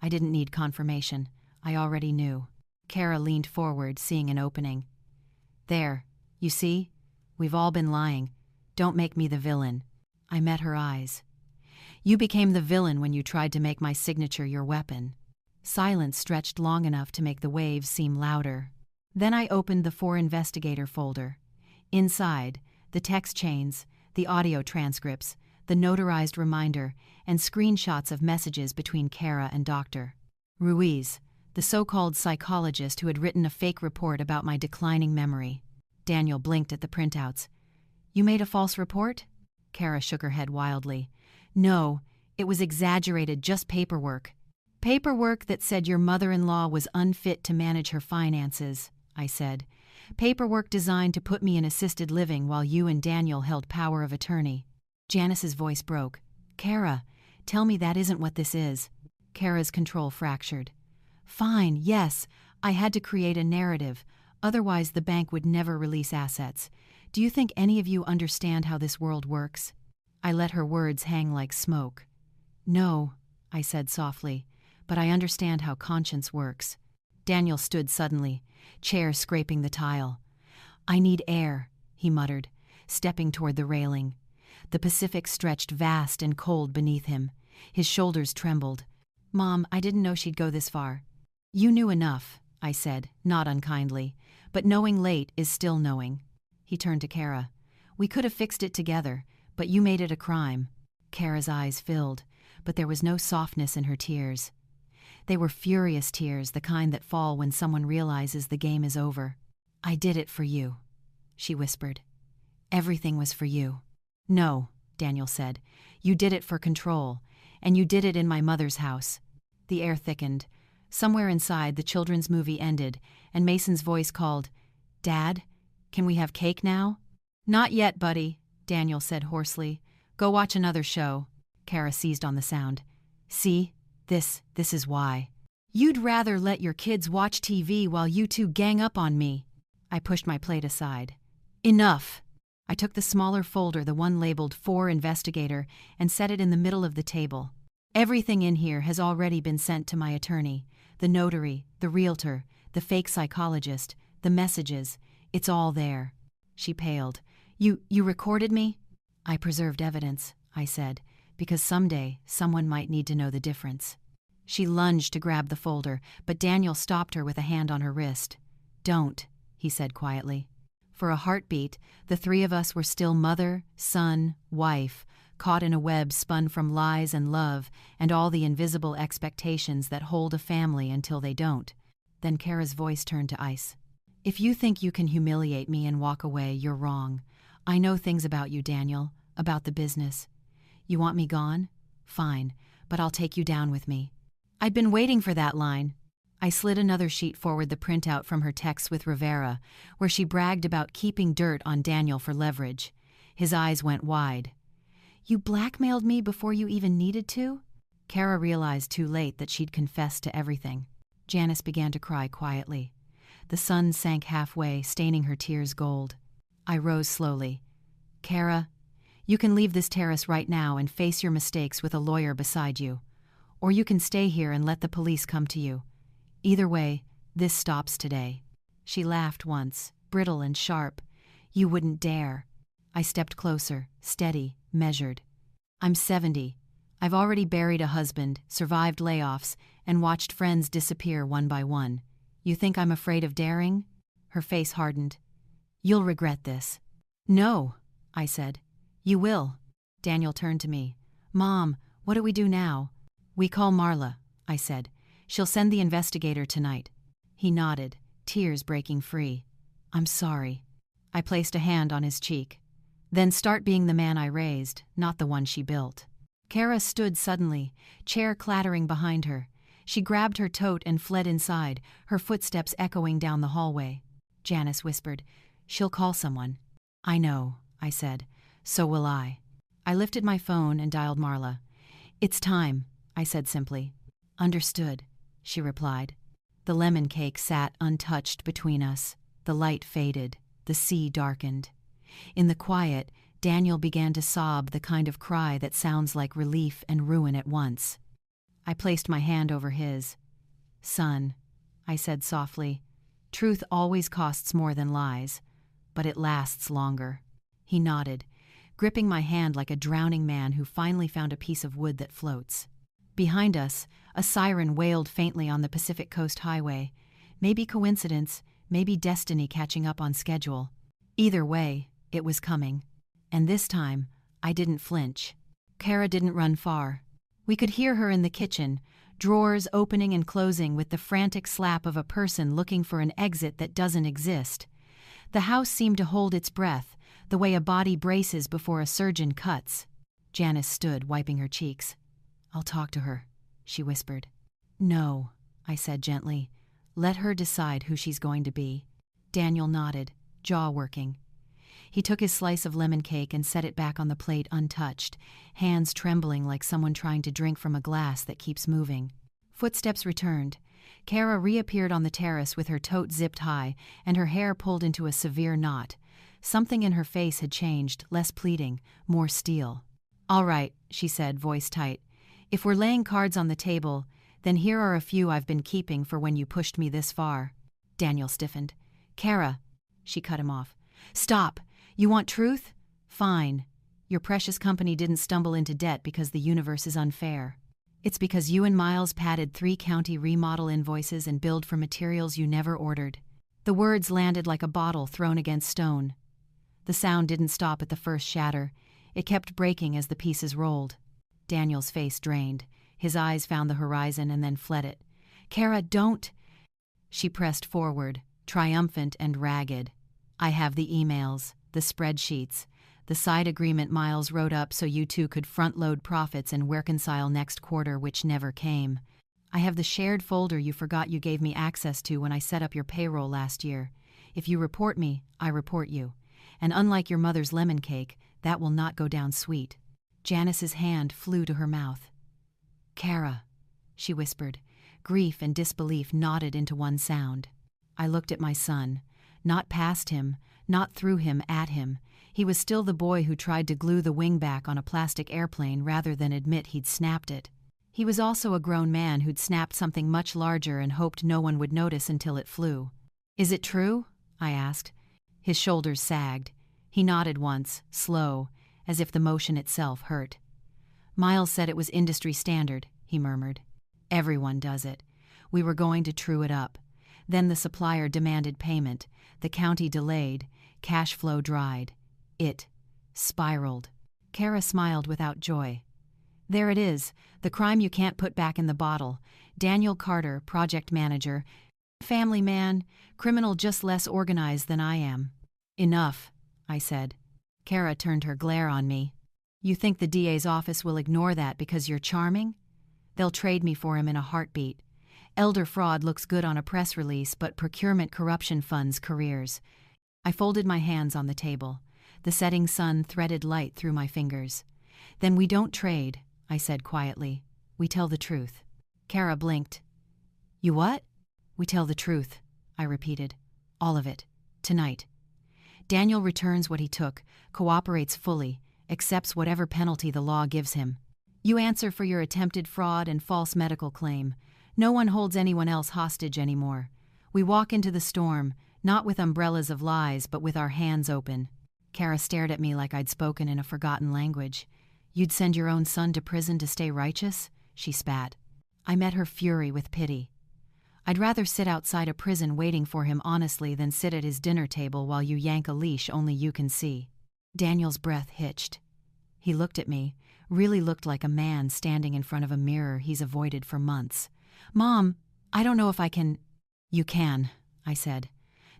I didn't need confirmation. I already knew. Kara leaned forward, seeing an opening. "There, you see? We've all been lying. Don't make me the villain." I met her eyes. "You became the villain when you tried to make my signature your weapon." Silence stretched long enough to make the waves seem louder. Then I opened the For Investigator folder. Inside, the text chains, the audio transcripts, the notarized reminder, and screenshots of messages between Kara and Dr. Ruiz, the so-called psychologist who had written a fake report about my declining memory. Daniel blinked at the printouts. "You made a false report?" Kara shook her head wildly. "No, it was exaggerated, just paperwork." "Paperwork that said your mother-in-law was unfit to manage her finances," I said. "Paperwork designed to put me in assisted living while you and Daniel held power of attorney." Janice's voice broke. "Kara, tell me that isn't what this is." Kara's control fractured. "Fine, yes, I had to create a narrative. Otherwise the bank would never release assets. Do you think any of you understand how this world works?" I let her words hang like smoke. "No," I said softly, "but I understand how conscience works." Daniel stood suddenly, chair scraping the tile. "I need air," he muttered, stepping toward the railing. The Pacific stretched vast and cold beneath him. His shoulders trembled. "Mom, I didn't know she'd go this far." "You knew enough," I said, not unkindly, "but knowing late is still knowing." He turned to Kara. "We could have fixed it together, but you made it a crime." Kara's eyes filled, but there was no softness in her tears. They were furious tears, the kind that fall when someone realizes the game is over. "I did it for you," she whispered. "Everything was for you." "No," Daniel said. "You did it for control, and you did it in my mother's house." The air thickened. Somewhere inside, the children's movie ended, and Mason's voice called, "Dad, can we have cake now?" "Not yet, buddy," Daniel said hoarsely. "Go watch another show." Kara seized on the sound. "See? This is why. You'd rather let your kids watch TV while you two gang up on me." I pushed my plate aside. "Enough." I took the smaller folder, the one labeled For Investigator, and set it in the middle of the table. "Everything in here has already been sent to my attorney. The notary, the realtor, the fake psychologist, the messages. It's all there." She paled. You recorded me?" "I preserved evidence," I said, "because someday someone might need to know the difference." She lunged to grab the folder, but Daniel stopped her with a hand on her wrist. "Don't," he said quietly. For a heartbeat, the three of us were still mother, son, wife, caught in a web spun from lies and love and all the invisible expectations that hold a family until they don't. Then Kara's voice turned to ice. "If you think you can humiliate me and walk away, you're wrong. I know things about you, Daniel, about the business. You want me gone? Fine, but I'll take you down with me." I'd been waiting for that line. I slid another sheet forward, the printout from her texts with Rivera, where she bragged about keeping dirt on Daniel for leverage. His eyes went wide. You blackmailed me before you even needed to? Kara realized too late that she'd confessed to everything. Janice began to cry quietly. The sun sank halfway, staining her tears gold. I rose slowly. Kara, you can leave this terrace right now and face your mistakes with a lawyer beside you. Or you can stay here and let the police come to you. Either way, this stops today. She laughed once, brittle and sharp. You wouldn't dare. I stepped closer, steady, measured. I'm 70. I've already buried a husband, survived layoffs, and watched friends disappear one by one. You think I'm afraid of daring? Her face hardened. You'll regret this. No, I said. You will. Daniel turned to me. Mom, what do we do now? We call Marla, I said. She'll send the investigator tonight. He nodded, tears breaking free. I'm sorry. I placed a hand on his cheek. Then start being the man I raised, not the one she built. Kara stood suddenly, chair clattering behind her. She grabbed her tote and fled inside, her footsteps echoing down the hallway. Janice whispered, She'll call someone. I know, I said. So will I. I lifted my phone and dialed Marla. It's time, I said simply. Understood, she replied. The lemon cake sat untouched between us. The light faded. The sea darkened. In the quiet, Daniel began to sob, the kind of cry that sounds like relief and ruin at once. I placed my hand over his. Son, I said softly, truth always costs more than lies, but it lasts longer. He nodded, gripping my hand like a drowning man who finally found a piece of wood that floats. Behind us, a siren wailed faintly on the Pacific Coast Highway. Maybe coincidence, maybe destiny catching up on schedule. Either way, it was coming. And this time, I didn't flinch. Kara didn't run far. We could hear her in the kitchen, drawers opening and closing with the frantic slap of a person looking for an exit that doesn't exist. The house seemed to hold its breath, the way a body braces before a surgeon cuts. Janice stood, wiping her cheeks. I'll talk to her, she whispered. No, I said gently. Let her decide who she's going to be. Daniel nodded, jaw working. He took his slice of lemon cake and set it back on the plate untouched, hands trembling like someone trying to drink from a glass that keeps moving. Footsteps returned. Kara reappeared on the terrace with her tote zipped high and her hair pulled into a severe knot. Something in her face had changed, less pleading, more steel. All right, she said, voice tight. If we're laying cards on the table, then here are a few I've been keeping for when you pushed me this far. Daniel stiffened. Kara, she cut him off. Stop! You want truth? Fine. Your precious company didn't stumble into debt because the universe is unfair. It's because you and Miles padded 3 county remodel invoices and billed for materials you never ordered. The words landed like a bottle thrown against stone. The sound didn't stop at the first shatter. It kept breaking as the pieces rolled. Daniel's face drained. His eyes found the horizon and then fled it. Kara, don't! She pressed forward, triumphant and ragged. I have the emails, the spreadsheets, the side agreement Miles wrote up so you two could front-load profits and reconcile next quarter, which never came. I have the shared folder you forgot you gave me access to when I set up your payroll last year. If you report me, I report you. And unlike your mother's lemon cake, that will not go down sweet. Janice's hand flew to her mouth. Kara, she whispered. Grief and disbelief knotted into one sound. I looked at my son, not past him, not through him, at him. He was still the boy who tried to glue the wing back on a plastic airplane rather than admit he'd snapped it. He was also a grown man who'd snapped something much larger and hoped no one would notice until it flew. Is it true? I asked. His shoulders sagged. He nodded once, slow, as if the motion itself hurt. Miles said it was industry standard, he murmured. Everyone does it. We were going to true it up. Then the supplier demanded payment. The county delayed. Cash flow dried. It spiraled. Kara smiled without joy. There it is, the crime you can't put back in the bottle. Daniel Carter, project manager. Family man, criminal just less organized than I am. Enough, I said. Kara turned her glare on me. You think the DA's office will ignore that because you're charming? They'll trade me for him in a heartbeat. Elder fraud looks good on a press release, but procurement corruption funds careers. I folded my hands on the table. The setting sun threaded light through my fingers. Then we don't trade, I said quietly. We tell the truth. Kara blinked. You what? We tell the truth, I repeated. All of it. Tonight. Daniel returns what he took, cooperates fully, accepts whatever penalty the law gives him. You answer for your attempted fraud and false medical claim. No one holds anyone else hostage anymore. We walk into the storm, not with umbrellas of lies, but with our hands open. Kara stared at me like I'd spoken in a forgotten language. You'd send your own son to prison to stay righteous? She spat. I met her fury with pity. I'd rather sit outside a prison waiting for him honestly than sit at his dinner table while you yank a leash only you can see. Daniel's breath hitched. He looked at me, really looked like a man standing in front of a mirror he's avoided for months. Mom, I don't know if I can. You can, I said.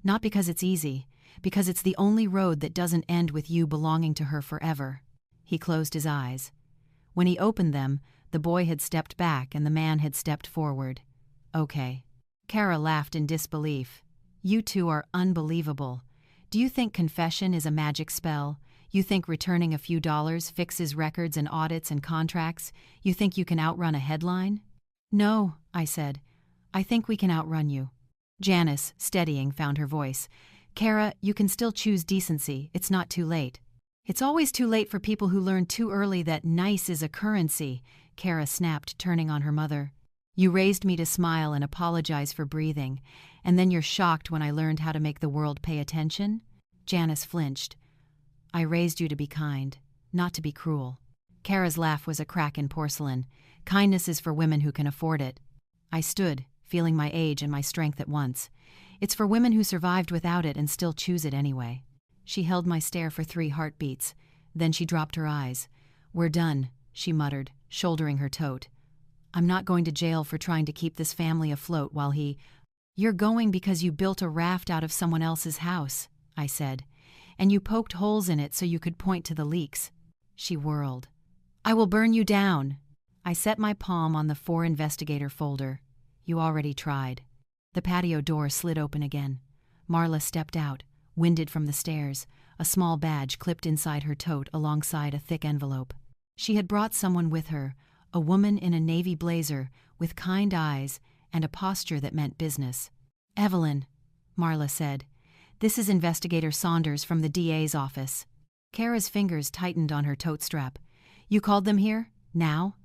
Not because it's easy, because it's the only road that doesn't end with you belonging to her forever. He closed his eyes. When he opened them, the boy had stepped back and the man had stepped forward. Okay. Kara laughed in disbelief. You two are unbelievable. Do you think confession is a magic spell? You think returning a few dollars fixes records and audits and contracts? You think you can outrun a headline? No, I said. I think we can outrun you. Janice, steadying, found her voice. Kara, you can still choose decency. It's not too late. It's always too late for people who learn too early that nice is a currency, Kara snapped, turning on her mother. You raised me to smile and apologize for breathing, and then you're shocked when I learned how to make the world pay attention? Janice flinched. I raised you to be kind, not to be cruel. Kara's laugh was a crack in porcelain. Kindness is for women who can afford it. I stood, feeling my age and my strength at once. It's for women who survived without it and still choose it anyway. She held my stare for 3 heartbeats. Then she dropped her eyes. We're done, she muttered, shouldering her tote. I'm not going to jail for trying to keep this family afloat while he... You're going because you built a raft out of someone else's house, I said, and you poked holes in it so you could point to the leaks. She whirled. I will burn you down. I set my palm on the 4 investigator folder. You already tried. The patio door slid open again. Marla stepped out, winded from the stairs, a small badge clipped inside her tote alongside a thick envelope. She had brought someone with her, a woman in a navy blazer with kind eyes and a posture that meant business. Evelyn, Marla said. This is Investigator Saunders from the DA's office. Kara's fingers tightened on her tote strap. You called them here? Now?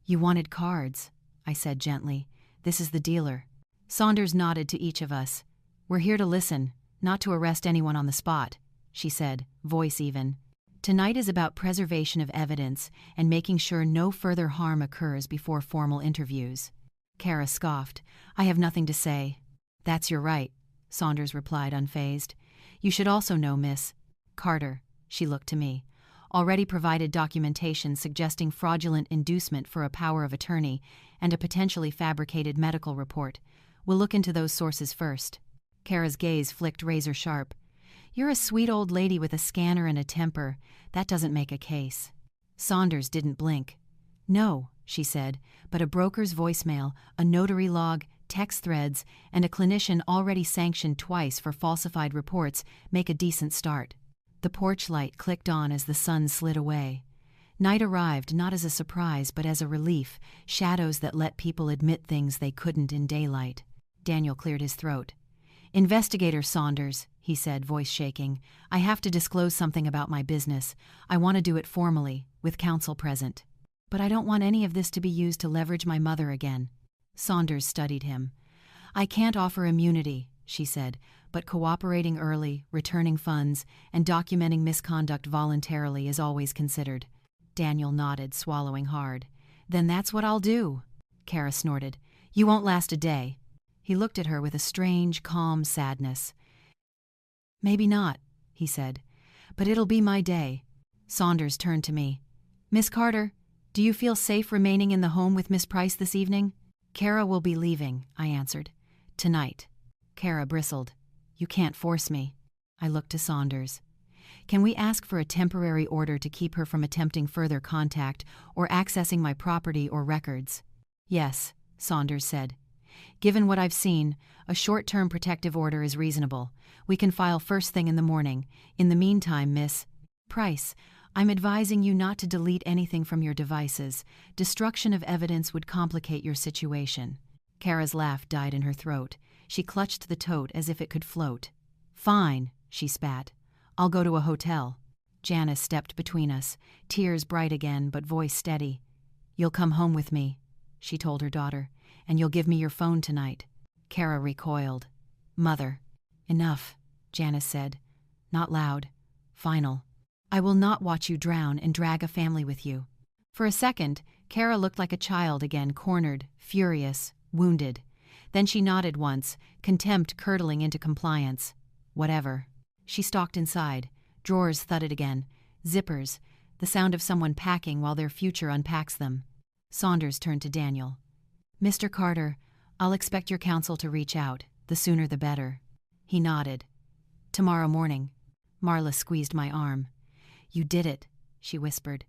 You wanted cards, I said gently. This is the dealer. Saunders nodded to each of us. We're here to listen, not to arrest anyone on the spot, she said, voice even. Tonight is about preservation of evidence and making sure no further harm occurs before formal interviews. Kara scoffed. I have nothing to say. That's your right, Saunders replied unfazed. You should also know, Miss Carter, she looked to me, already provided documentation suggesting fraudulent inducement for a power of attorney and a potentially fabricated medical report. We'll look into those sources first. Kara's gaze flicked razor sharp. You're a sweet old lady with a scanner and a temper. That doesn't make a case. Saunders didn't blink. No, she said, but a broker's voicemail, a notary log, text threads, and a clinician already sanctioned twice for falsified reports make a decent start. The porch light clicked on as the sun slid away. Night arrived not as a surprise but as a relief, shadows that let people admit things they couldn't in daylight. Daniel cleared his throat. Investigator Saunders, he said, voice shaking, I have to disclose something about my business. I want to do it formally, with counsel present. But I don't want any of this to be used to leverage my mother again. Saunders studied him. I can't offer immunity, she said, but cooperating early, returning funds, and documenting misconduct voluntarily is always considered. Daniel nodded, swallowing hard. Then that's what I'll do, Kara snorted. You won't last a day. He looked at her with a strange, calm sadness. Maybe not, he said, but it'll be my day. Saunders turned to me. Miss Carter, do you feel safe remaining in the home with Miss Price this evening? Kara will be leaving, I answered. Tonight. Kara bristled. You can't force me. I looked to Saunders. Can we ask for a temporary order to keep her from attempting further contact or accessing my property or records? Yes, Saunders said. Given what I've seen, a short-term protective order is reasonable. We can file first thing in the morning. In the meantime, Miss Price, I'm advising you not to delete anything from your devices. Destruction of evidence would complicate your situation." Kara's laugh died in her throat. She clutched the tote as if it could float. "Fine," she spat. "I'll go to a hotel." Janice stepped between us, tears bright again but voice steady. "You'll come home with me," she told her daughter, "and you'll give me your phone tonight." Kara recoiled. "Mother." "Enough," Janice said. Not loud. Final. "I will not watch you drown and drag a family with you." For a second, Kara looked like a child again, cornered, furious, wounded. Then she nodded once, contempt curdling into compliance. Whatever. She stalked inside. Drawers thudded again. Zippers. The sound of someone packing while their future unpacks them. Saunders turned to Daniel. "Mr. Carter, I'll expect your counsel to reach out. The sooner the better." He nodded. "Tomorrow morning." Marla squeezed my arm. "You did it," she whispered.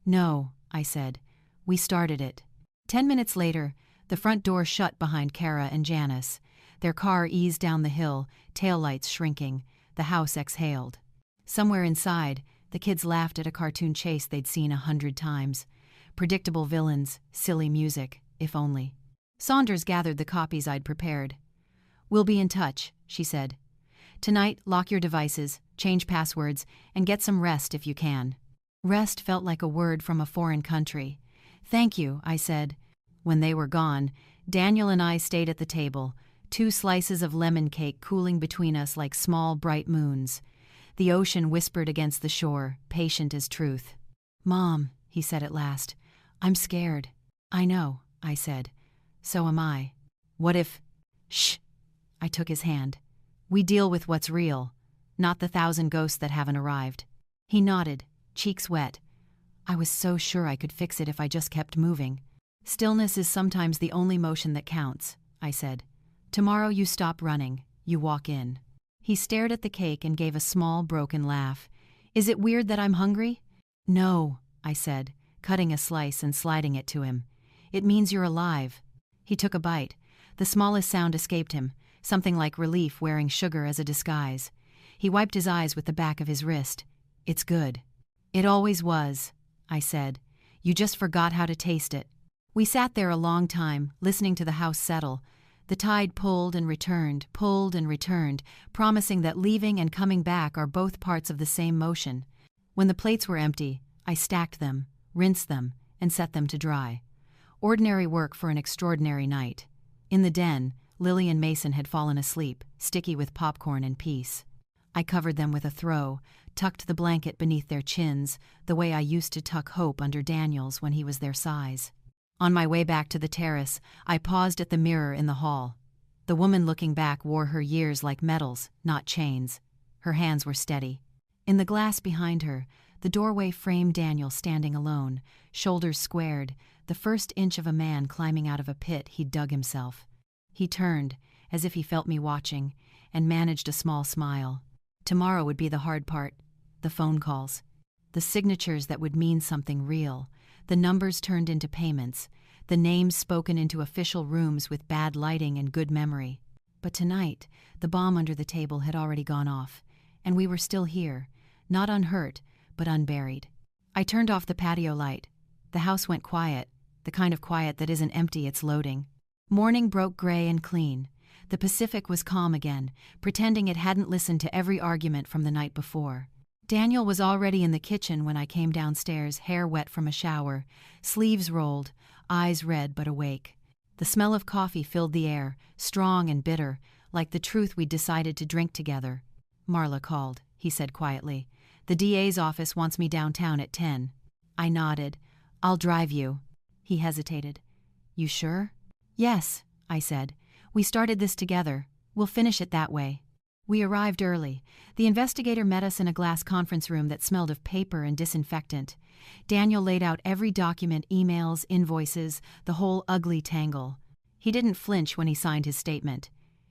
"No," I said. "We started it." 10 minutes later, the front door shut behind Kara and Janice. Their car eased down the hill, taillights shrinking. The house exhaled. Somewhere inside, the kids laughed at a cartoon chase they'd seen 100 times. Predictable villains, silly music, if only. Saunders gathered the copies I'd prepared. "We'll be in touch," she said. "Tonight, lock your devices, change passwords, and get some rest if you can." Rest felt like a word from a foreign country. "Thank you," I said. When they were gone, Daniel and I stayed at the table, 2 slices of lemon cake cooling between us like small, bright moons. The ocean whispered against the shore, patient as truth. "Mom," he said at last, "I'm scared." "I know," I said. "So am I." "What if—" "Shh." I took his hand. "We deal with what's real, not the 1,000 ghosts that haven't arrived." He nodded, cheeks wet. "I was so sure I could fix it if I just kept moving." "Stillness is sometimes the only motion that counts," I said. "Tomorrow you stop running, you walk in." He stared at the cake and gave a small, broken laugh. "Is it weird that I'm hungry?" "No," I said, cutting a slice and sliding it to him. "It means you're alive." He took a bite. The smallest sound escaped him, something like relief wearing sugar as a disguise. He wiped his eyes with the back of his wrist. "It's good." "It always was," I said. "You just forgot how to taste it." We sat there a long time, listening to the house settle. The tide pulled and returned, promising that leaving and coming back are both parts of the same motion. When the plates were empty, I stacked them, rinsed them, and set them to dry. Ordinary work for an extraordinary night. In the den, Lily and Mason had fallen asleep, sticky with popcorn and peace. I covered them with a throw, tucked the blanket beneath their chins, the way I used to tuck Hope under Daniel's when he was their size. On my way back to the terrace, I paused at the mirror in the hall. The woman looking back wore her years like medals, not chains. Her hands were steady. In the glass behind her, the doorway framed Daniel standing alone, shoulders squared, the first inch of a man climbing out of a pit he'd dug himself. He turned, as if he felt me watching, and managed a small smile. Tomorrow would be the hard part, the phone calls. The signatures that would mean something real, the numbers turned into payments, the names spoken into official rooms with bad lighting and good memory. But tonight, the bomb under the table had already gone off, and we were still here, not unhurt, but unburied. I turned off the patio light. The house went quiet, the kind of quiet that isn't empty, it's loading. Morning broke gray and clean. The Pacific was calm again, pretending it hadn't listened to every argument from the night before. Daniel was already in the kitchen when I came downstairs, hair wet from a shower, sleeves rolled, eyes red but awake. The smell of coffee filled the air, strong and bitter, like the truth we'd decided to drink together. "Marla called," he said quietly. "The DA's office wants me downtown at 10. I nodded. "I'll drive you." He hesitated. "You sure?" "Yes," I said. "We started this together. We'll finish it that way." We arrived early. The investigator met us in a glass conference room that smelled of paper and disinfectant. Daniel laid out every document, emails, invoices, the whole ugly tangle. He didn't flinch when he signed his statement.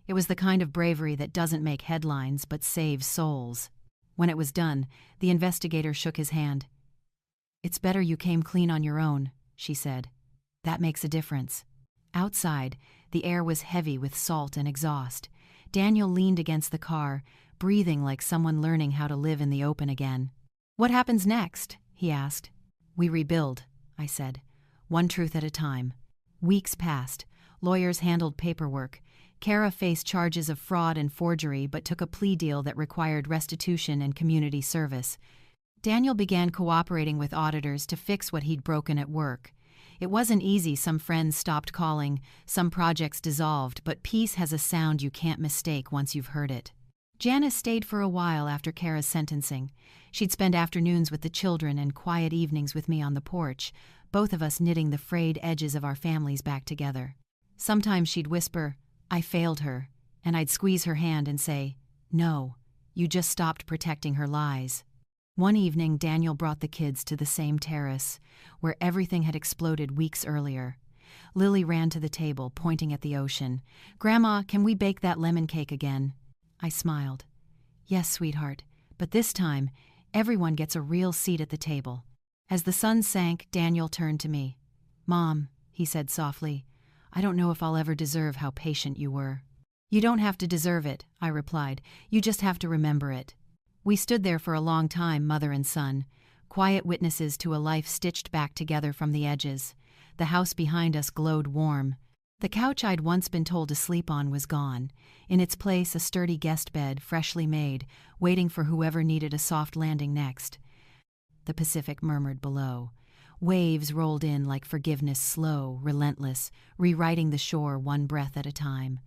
It was the kind of bravery that doesn't make headlines but saves souls. When it was done, the investigator shook his hand. "It's better you came clean on your own," she said. "That makes a difference." Outside, the air was heavy with salt and exhaust. Daniel leaned against the car, breathing like someone learning how to live in the open again. "What happens next?" he asked. "We rebuild," I said, "one truth at a time." Weeks passed. Lawyers handled paperwork. Kara faced charges of fraud and forgery but took a plea deal that required restitution and community service. Daniel began cooperating with auditors to fix what he'd broken at work. It wasn't easy. Some friends stopped calling, some projects dissolved, but peace has a sound you can't mistake once you've heard it. Janice stayed for a while after Kara's sentencing. She'd spend afternoons with the children and quiet evenings with me on the porch, both of us knitting the frayed edges of our families back together. Sometimes she'd whisper, "I failed her," and I'd squeeze her hand and say, "No, you just stopped protecting her lies." One evening, Daniel brought the kids to the same terrace, where everything had exploded weeks earlier. Lily ran to the table, pointing at the ocean. "Grandma, can we bake that lemon cake again?" I smiled. "Yes, sweetheart, but this time, everyone gets a real seat at the table." As the sun sank, Daniel turned to me. "Mom," he said softly, "I don't know if I'll ever deserve how patient you were." "You don't have to deserve it," I replied. "You just have to remember it." We stood there for a long time, mother and son, quiet witnesses to a life stitched back together from the edges. The house behind us glowed warm. The couch I'd once been told to sleep on was gone. In its place, a sturdy guest bed, freshly made, waiting for whoever needed a soft landing next. The Pacific murmured below. Waves rolled in like forgiveness, slow, relentless, rewriting the shore one breath at a time.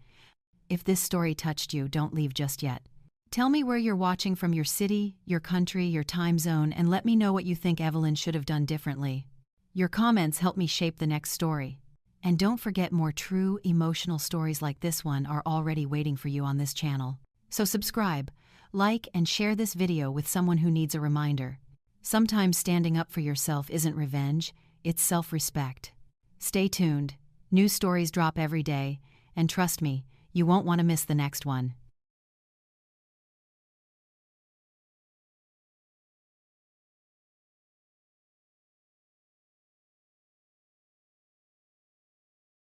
If this story touched you, don't leave just yet. Tell me where you're watching from, your city, your country, your time zone, and let me know what you think Evelyn should have done differently. Your comments help me shape the next story. And don't forget, more true, emotional stories like this one are already waiting for you on this channel. So subscribe, like, and share this video with someone who needs a reminder. Sometimes standing up for yourself isn't revenge, it's self-respect. Stay tuned. New stories drop every day, and trust me, you won't want to miss the next one.